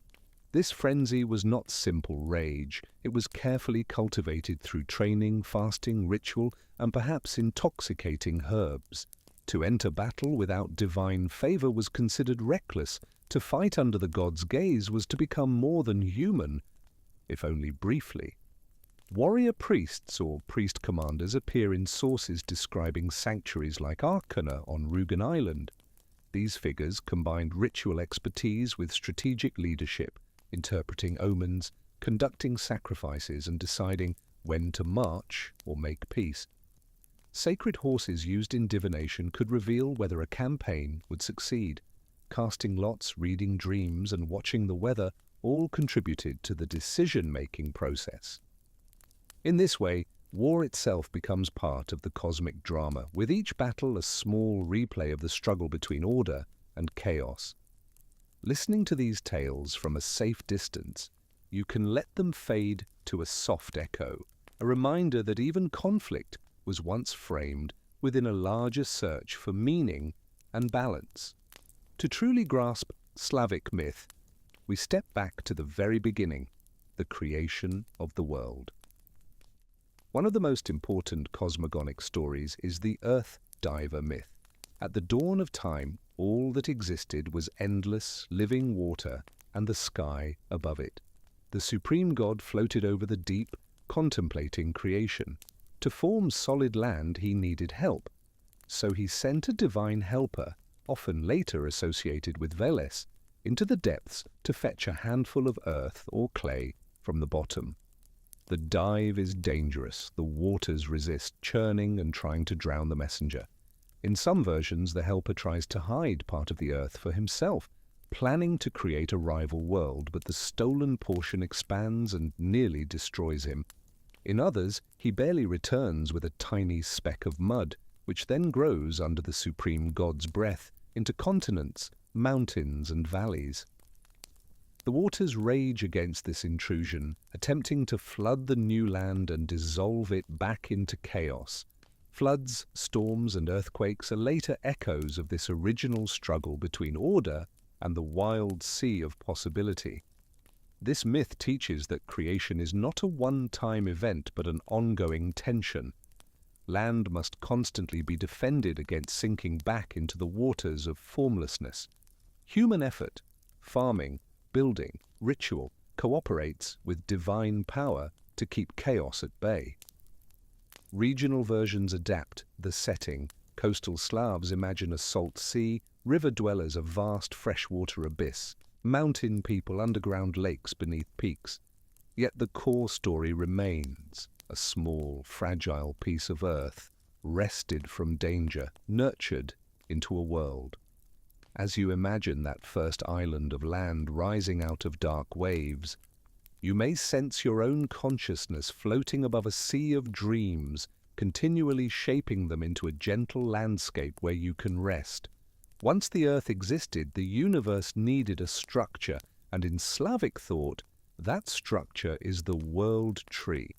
This frenzy was not simple rage. It was carefully cultivated through training, fasting, ritual, and perhaps intoxicating herbs. To enter battle without divine favor was considered reckless. To fight under the god's gaze was to become more than human, if only briefly. Warrior priests or priest commanders appear in sources describing sanctuaries like Arkana on Rugen Island. These figures combined ritual expertise with strategic leadership, interpreting omens, conducting sacrifices, and deciding when to march or make peace. Sacred horses used in divination could reveal whether a campaign would succeed. Casting lots, reading dreams, and watching the weather all contributed to the decision-making process. In this way, war itself becomes part of the cosmic drama, with each battle a small replay of the struggle between order and chaos. Listening to these tales from a safe distance, you can let them fade to a soft echo, a reminder that even conflict was once framed within a larger search for meaning and balance. To truly grasp Slavic myth, we step back to the very beginning, the creation of the world. One of the most important cosmogonic stories is the Earth Diver myth. At the dawn of time, all that existed was endless, living water and the sky above it. The supreme god floated over the deep, contemplating creation. To form solid land, he needed help. So he sent a divine helper, often later associated with Veles, into the depths to fetch a handful of earth or clay from the bottom. The dive is dangerous. The waters resist, churning and trying to drown the messenger. In some versions, the helper tries to hide part of the earth for himself, planning to create a rival world, but the stolen portion expands and nearly destroys him. In others, he barely returns with a tiny speck of mud, which then grows under the supreme god's breath into continents, mountains, and valleys. The waters rage against this intrusion, attempting to flood the new land and dissolve it back into chaos. Floods, storms, and earthquakes are later echoes of this original struggle between order and the wild sea of possibility. This myth teaches that creation is not a one-time event but an ongoing tension. Land must constantly be defended against sinking back into the waters of formlessness. Human effort, farming, building, ritual, cooperates with divine power to keep chaos at bay. Regional versions adapt the setting. Coastal Slavs imagine a salt sea, river dwellers a vast freshwater abyss, mountain people underground lakes beneath peaks. Yet the core story remains, a small, fragile piece of earth, wrested from danger, nurtured into a world. As you imagine that first island of land rising out of dark waves, you may sense your own consciousness floating above a sea of dreams, continually shaping them into a gentle landscape where you can rest. Once the earth existed, the universe needed a structure, and in Slavic thought, that structure is the world tree.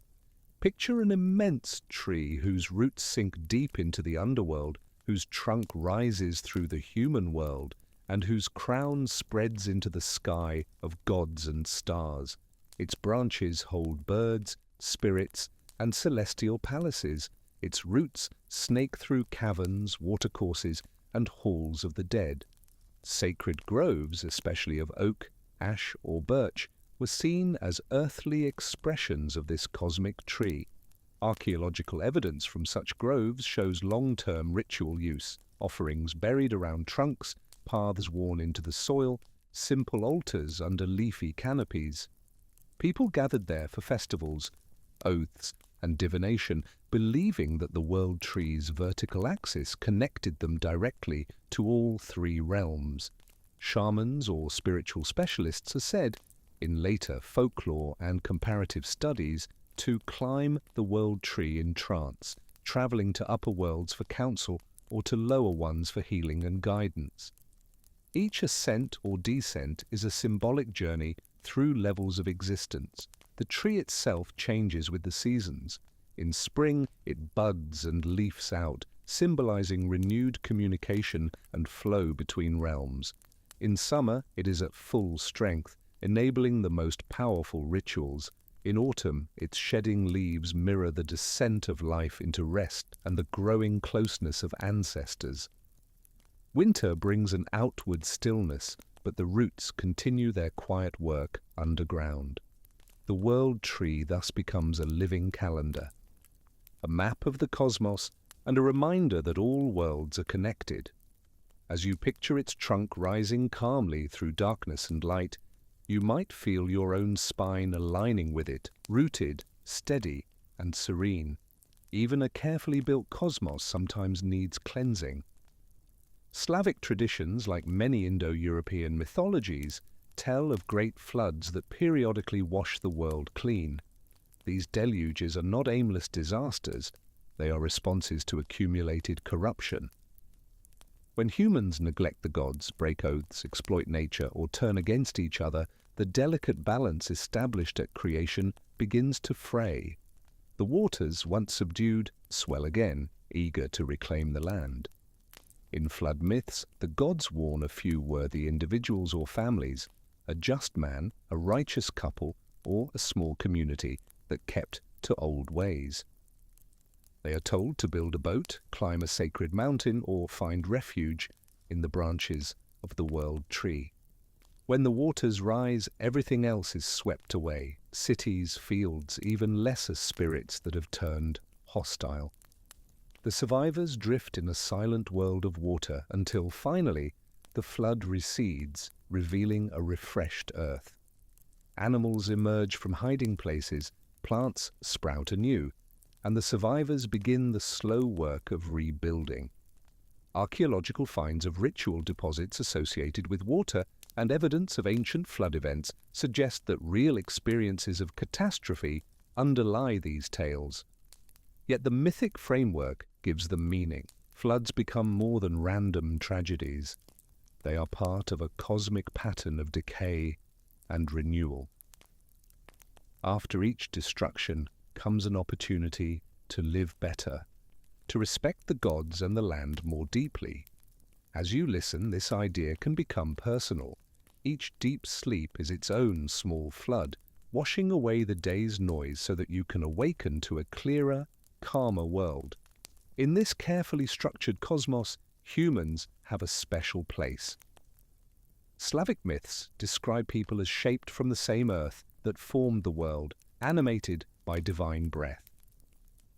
Picture an immense tree whose roots sink deep into the underworld, whose trunk rises through the human world, and whose crown spreads into the sky of gods and stars. Its branches hold birds, spirits, and celestial palaces. Its roots snake through caverns, watercourses, and halls of the dead. Sacred groves, especially of oak, ash, or birch, were seen as earthly expressions of this cosmic tree. Archaeological evidence from such groves shows long-term ritual use, offerings buried around trunks, paths worn into the soil, simple altars under leafy canopies. People gathered there for festivals, oaths, and divination, believing that the world tree's vertical axis connected them directly to all three realms. Shamans or spiritual specialists are said, in later folklore and comparative studies, to climb the world tree in trance, traveling to upper worlds for counsel or to lower ones for healing and guidance. Each ascent or descent is a symbolic journey through levels of existence. The tree itself changes with the seasons. In spring, it buds and leafs out, symbolizing renewed communication and flow between realms. In summer, it is at full strength, enabling the most powerful rituals. In autumn, its shedding leaves mirror the descent of life into rest and the growing closeness of ancestors. Winter brings an outward stillness, but the roots continue their quiet work underground. The world tree thus becomes a living calendar, a map of the cosmos and a reminder that all worlds are connected. As you picture its trunk rising calmly through darkness and light, you might feel your own spine aligning with it, rooted, steady, and serene. Even a carefully built cosmos sometimes needs cleansing. Slavic traditions, like many Indo-European mythologies, tell of great floods that periodically wash the world clean. These deluges are not aimless disasters, they are responses to accumulated corruption. When humans neglect the gods, break oaths, exploit nature, or turn against each other, the delicate balance established at creation begins to fray. The waters, once subdued, swell again, eager to reclaim the land. In flood myths, the gods warn a few worthy individuals or families, a just man, a righteous couple, or a small community that kept to old ways. They are told to build a boat, climb a sacred mountain, or find refuge in the branches of the world tree. When the waters rise, everything else is swept away, cities, fields, even lesser spirits that have turned hostile. The survivors drift in a silent world of water until finally the flood recedes, revealing a refreshed earth. Animals emerge from hiding places, plants sprout anew, and the survivors begin the slow work of rebuilding. Archaeological finds of ritual deposits associated with water and evidence of ancient flood events suggest that real experiences of catastrophe underlie these tales. Yet the mythic framework gives them meaning. Floods become more than random tragedies. They are part of a cosmic pattern of decay and renewal. After each destruction comes an opportunity to live better, to respect the gods and the land more deeply. As you listen, this idea can become personal. Each deep sleep is its own small flood, washing away the day's noise so that you can awaken to a clearer, calmer world. In this carefully structured cosmos, humans have a special place. Slavic myths describe people as shaped from the same earth that formed the world, animated by divine breath.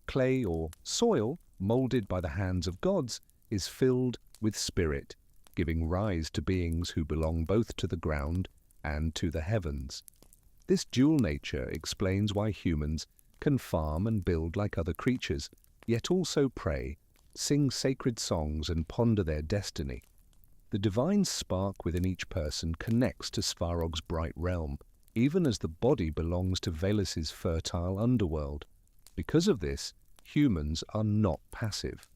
Clay or soil, molded by the hands of gods, is filled with spirit, giving rise to beings who belong both to the ground and to the heavens. This dual nature explains why humans can farm and build like other creatures, yet also pray, sing sacred songs and ponder their destiny. The divine spark within each person connects to Svarog's bright realm, even as the body belongs to Veles's fertile underworld. Because of this, humans are not passive.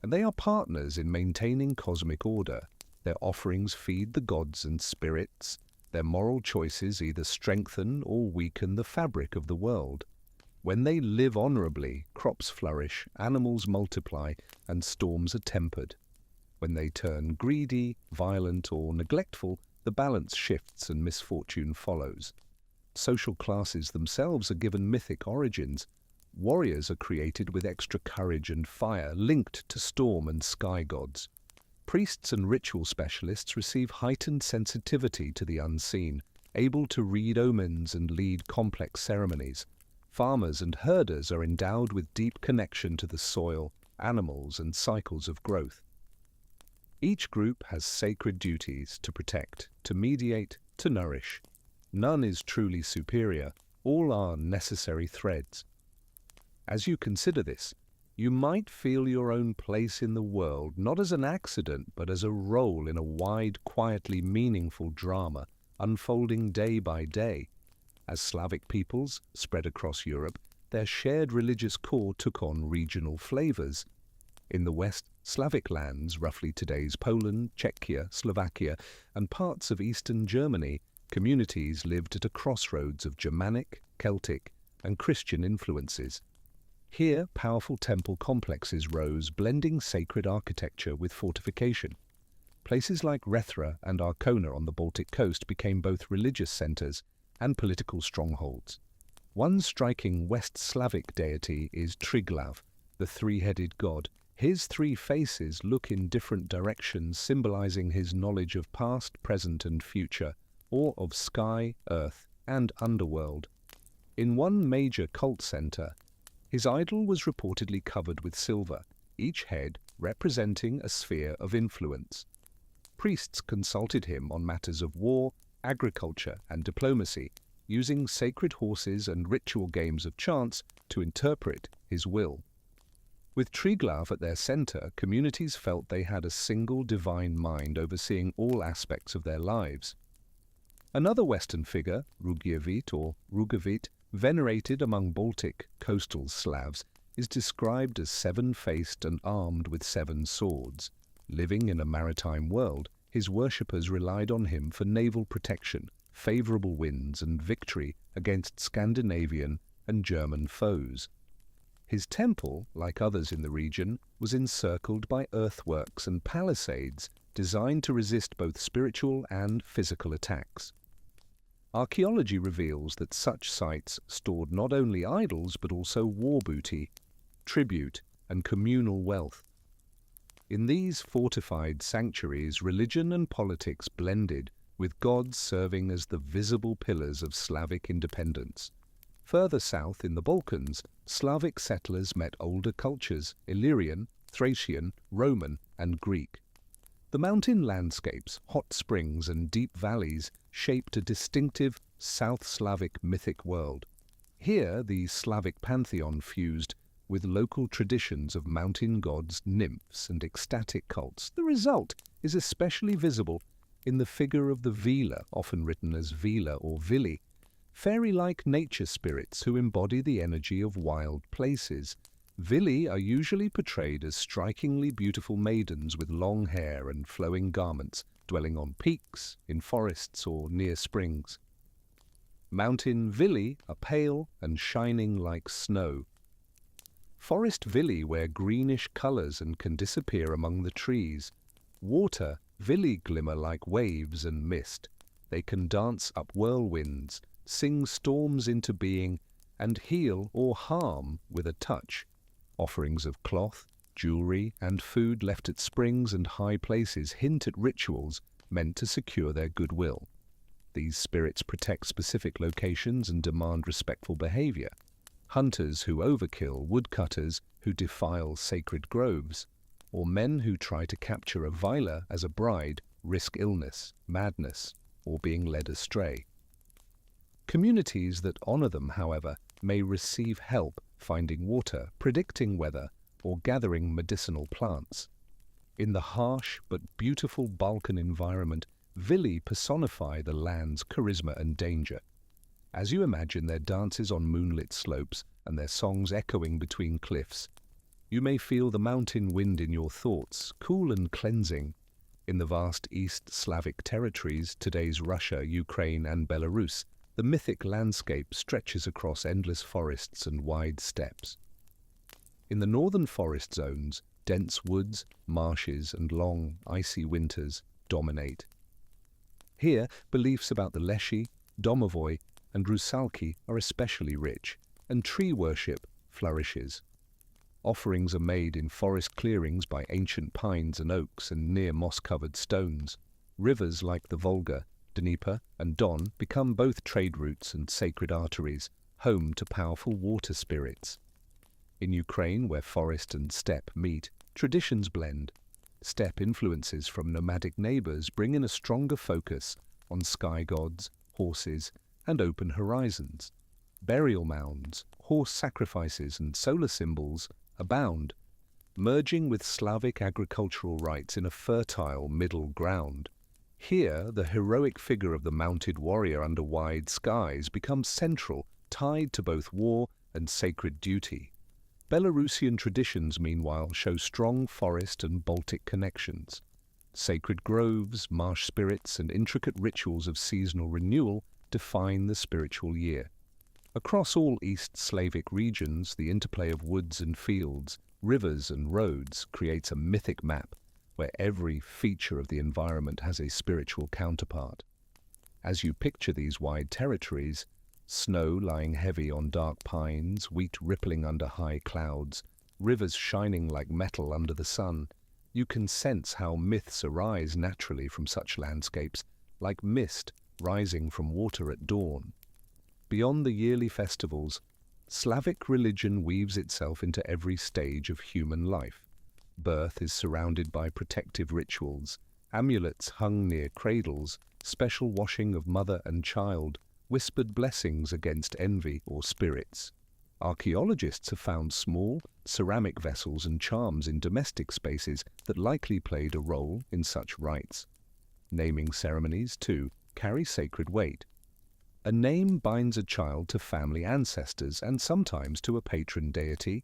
And they are partners in maintaining cosmic order. Their offerings feed the gods and spirits. Their moral choices either strengthen or weaken the fabric of the world. When they live honorably, crops flourish, animals multiply, and storms are tempered. When they turn greedy, violent, or neglectful, the balance shifts and misfortune follows. Social classes themselves are given mythic origins. Warriors are created with extra courage and fire, linked to storm and sky gods. Priests and ritual specialists receive heightened sensitivity to the unseen, able to read omens and lead complex ceremonies. Farmers and herders are endowed with deep connection to the soil, animals, and cycles of growth. Each group has sacred duties to protect, to mediate, to nourish. None is truly superior. All are necessary threads. As you consider this, you might feel your own place in the world, not as an accident, but as a role in a wide, quietly meaningful drama, unfolding day by day. As Slavic peoples spread across Europe, their shared religious core took on regional flavors. In the West, Slavic lands, roughly today's Poland, Czechia, Slovakia, and parts of eastern Germany, communities lived at a crossroads of Germanic, Celtic, and Christian influences. Here, powerful temple complexes rose, blending sacred architecture with fortification. Places like Rethra and Arkona on the Baltic coast became both religious centers and political strongholds. One striking West Slavic deity is Triglav, the three-headed god, His three faces look in different directions, symbolizing his knowledge of past, present, and future, or of sky, earth, and underworld. In one major cult center, his idol was reportedly covered with silver, each head representing a sphere of influence. Priests consulted him on matters of war, agriculture, and diplomacy, using sacred horses and ritual games of chance to interpret his will. With Triglav at their center, communities felt they had a single divine mind overseeing all aspects of their lives. Another Western figure, Rugievit or Rugavit, venerated among Baltic coastal Slavs, is described as seven-faced and armed with seven swords. Living in a maritime world, his worshippers relied on him for naval protection, favorable winds, and victory against Scandinavian and German foes. His temple, like others in the region, was encircled by earthworks and palisades designed to resist both spiritual and physical attacks. Archaeology reveals that such sites stored not only idols but also war booty, tribute, and communal wealth. In these fortified sanctuaries, religion and politics blended, with gods serving as the visible pillars of Slavic independence. Further south in the Balkans, Slavic settlers met older cultures, Illyrian, Thracian, Roman, and Greek. The mountain landscapes, hot springs, and deep valleys shaped a distinctive South Slavic mythic world. Here, the Slavic pantheon fused with local traditions of mountain gods, nymphs, and ecstatic cults. The result is especially visible in the figure of the Vela, often written as Vela or Vili, fairy-like nature spirits who embody the energy of wild places. Vili are usually portrayed as strikingly beautiful maidens with long hair and flowing garments, dwelling on peaks, in forests, or near springs. Mountain Vili are pale and shining like snow. Forest Vili wear greenish colors and can disappear among the trees. Water Vili glimmer like waves and mist. They can dance up whirlwinds, sing storms into being, and heal or harm with a touch. Offerings of cloth, jewelry, and food left at springs and high places hint at rituals meant to secure their goodwill. These spirits protect specific locations and demand respectful behavior. Hunters who overkill, woodcutters who defile sacred groves, or men who try to capture a Vila as a bride risk illness, madness, or being led astray. Communities that honor them, however, may receive help finding water, predicting weather, or gathering medicinal plants. In the harsh but beautiful Balkan environment, Vili personify the land's charisma and danger. As you imagine their dances on moonlit slopes and their songs echoing between cliffs, you may feel the mountain wind in your thoughts, cool and cleansing. In the vast East Slavic territories, today's Russia, Ukraine, and Belarus, the mythic landscape stretches across endless forests and wide steppes. In the northern forest zones, dense woods, marshes, and long, icy winters dominate. Here, beliefs about the leshy, domovoi, and rusalki are especially rich, and tree worship flourishes. Offerings are made in forest clearings by ancient pines and oaks and near moss-covered stones. Rivers like the Volga, Dnieper, and Don become both trade routes and sacred arteries, home to powerful water spirits. In Ukraine, where forest and steppe meet, traditions blend. Steppe influences from nomadic neighbors bring in a stronger focus on sky gods, horses, and open horizons. Burial mounds, horse sacrifices, and solar symbols abound, merging with Slavic agricultural rites in a fertile middle ground. Here, the heroic figure of the mounted warrior under wide skies becomes central, tied to both war and sacred duty. Belarusian traditions, meanwhile, show strong forest and Baltic connections. Sacred groves, marsh spirits, and intricate rituals of seasonal renewal define the spiritual year. Across all East Slavic regions, the interplay of woods and fields, rivers and roads creates a mythic map where every feature of the environment has a spiritual counterpart. As you picture these wide territories, snow lying heavy on dark pines, wheat rippling under high clouds, rivers shining like metal under the sun. You can sense how myths arise naturally from such landscapes, like mist rising from water at dawn. Beyond the yearly festivals, Slavic religion weaves itself into every stage of human life. Birth is surrounded by protective rituals, amulets hung near cradles, special washing of mother and child, whispered blessings against envy or spirits. Archaeologists have found small, ceramic vessels and charms in domestic spaces that likely played a role in such rites. Naming ceremonies, too, carry sacred weight. A name binds a child to family ancestors and sometimes to a patron deity,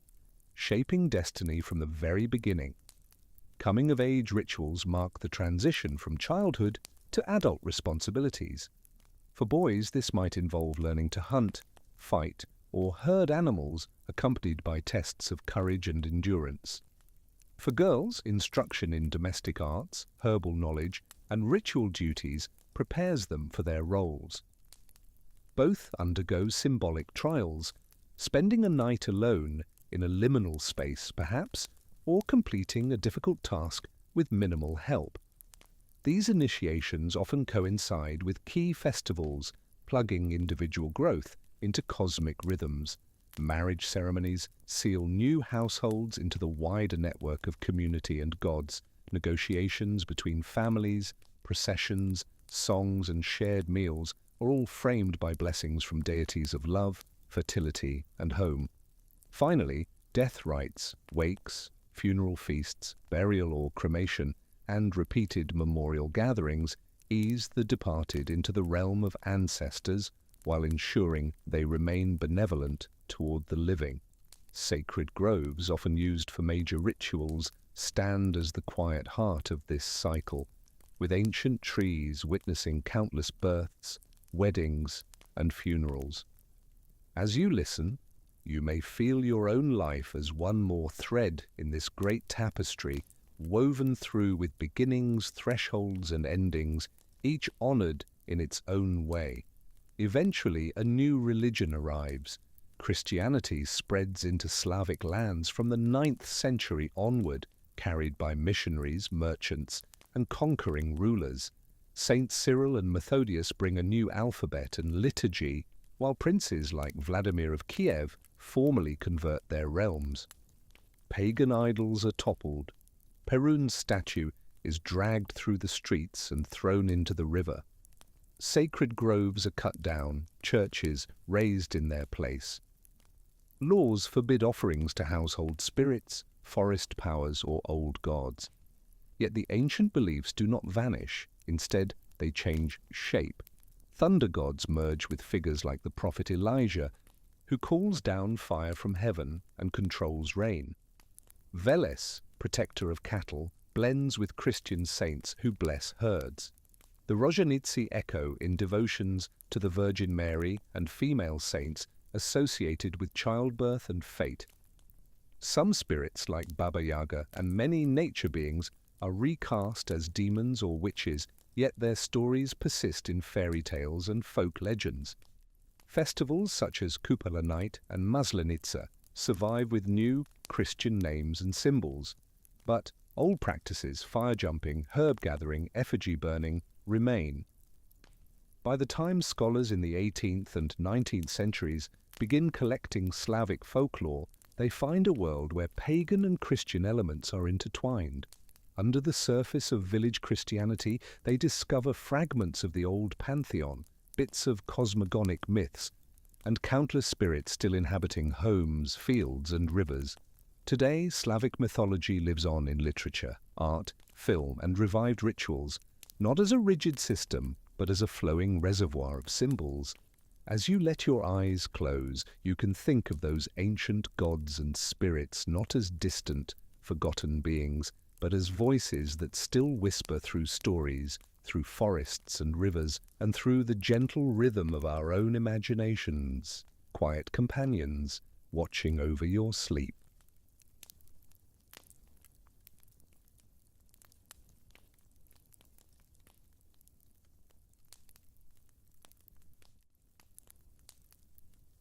shaping destiny from the very beginning. Coming-of-age rituals mark the transition from childhood to adult responsibilities. For boys, this might involve learning to hunt, fight, or herd animals, accompanied by tests of courage and endurance. For girls, instruction in domestic arts, herbal knowledge, and ritual duties prepares them for their roles. Both undergo symbolic trials, spending a night alone in a liminal space, perhaps, or completing a difficult task with minimal help. These initiations often coincide with key festivals, plugging individual growth into cosmic rhythms. Marriage ceremonies seal new households into the wider network of community and gods. Negotiations between families, processions, songs, and shared meals are all framed by blessings from deities of love, fertility, and home. Finally, death rites, wakes, funeral feasts, burial or cremation, and repeated memorial gatherings ease the departed into the realm of ancestors while ensuring they remain benevolent toward the living. Sacred groves, often used for major rituals, stand as the quiet heart of this cycle, with ancient trees witnessing countless births, weddings, and funerals. As you listen, you may feel your own life as one more thread in this great tapestry, woven through with beginnings, thresholds, and endings, each honored in its own way. Eventually, a new religion arrives. Christianity spreads into Slavic lands from the 9th century onward, carried by missionaries, merchants, and conquering rulers. Saint Cyril and Methodius bring a new alphabet and liturgy, while princes like Vladimir of Kiev formally convert their realms. Pagan idols are toppled. Perun's statue is dragged through the streets and thrown into the river. Sacred groves are cut down, churches razed in their place. Laws forbid offerings to household spirits, forest powers, or old gods. Yet the ancient beliefs do not vanish. Instead, they change shape. Thunder gods merge with figures like the prophet Elijah, who calls down fire from heaven and controls rain. Veles, protector of cattle, blends with Christian saints who bless herds. The Rozhanitsy echo in devotions to the Virgin Mary and female saints associated with childbirth and fate. Some spirits, like Baba Yaga and many nature beings, are recast as demons or witches, yet their stories persist in fairy tales and folk legends. Festivals such as Kupala Night and Maslenitsa survive with new Christian names and symbols, but old practices, fire jumping, herb gathering, effigy burning, remain. By the time scholars in the 18th and 19th centuries begin collecting Slavic folklore, they find a world where pagan and Christian elements are intertwined. Under the surface of village Christianity, they discover fragments of the old pantheon, bits of cosmogonic myths, and countless spirits still inhabiting homes, fields, and rivers. Today, Slavic mythology lives on in literature, art, film, and revived rituals, not as a rigid system, but as a flowing reservoir of symbols. As you let your eyes close, you can think of those ancient gods and spirits not as distant, forgotten beings, but as voices that still whisper through stories, through forests and rivers, and through the gentle rhythm of our own imaginations, quiet companions watching over your sleep.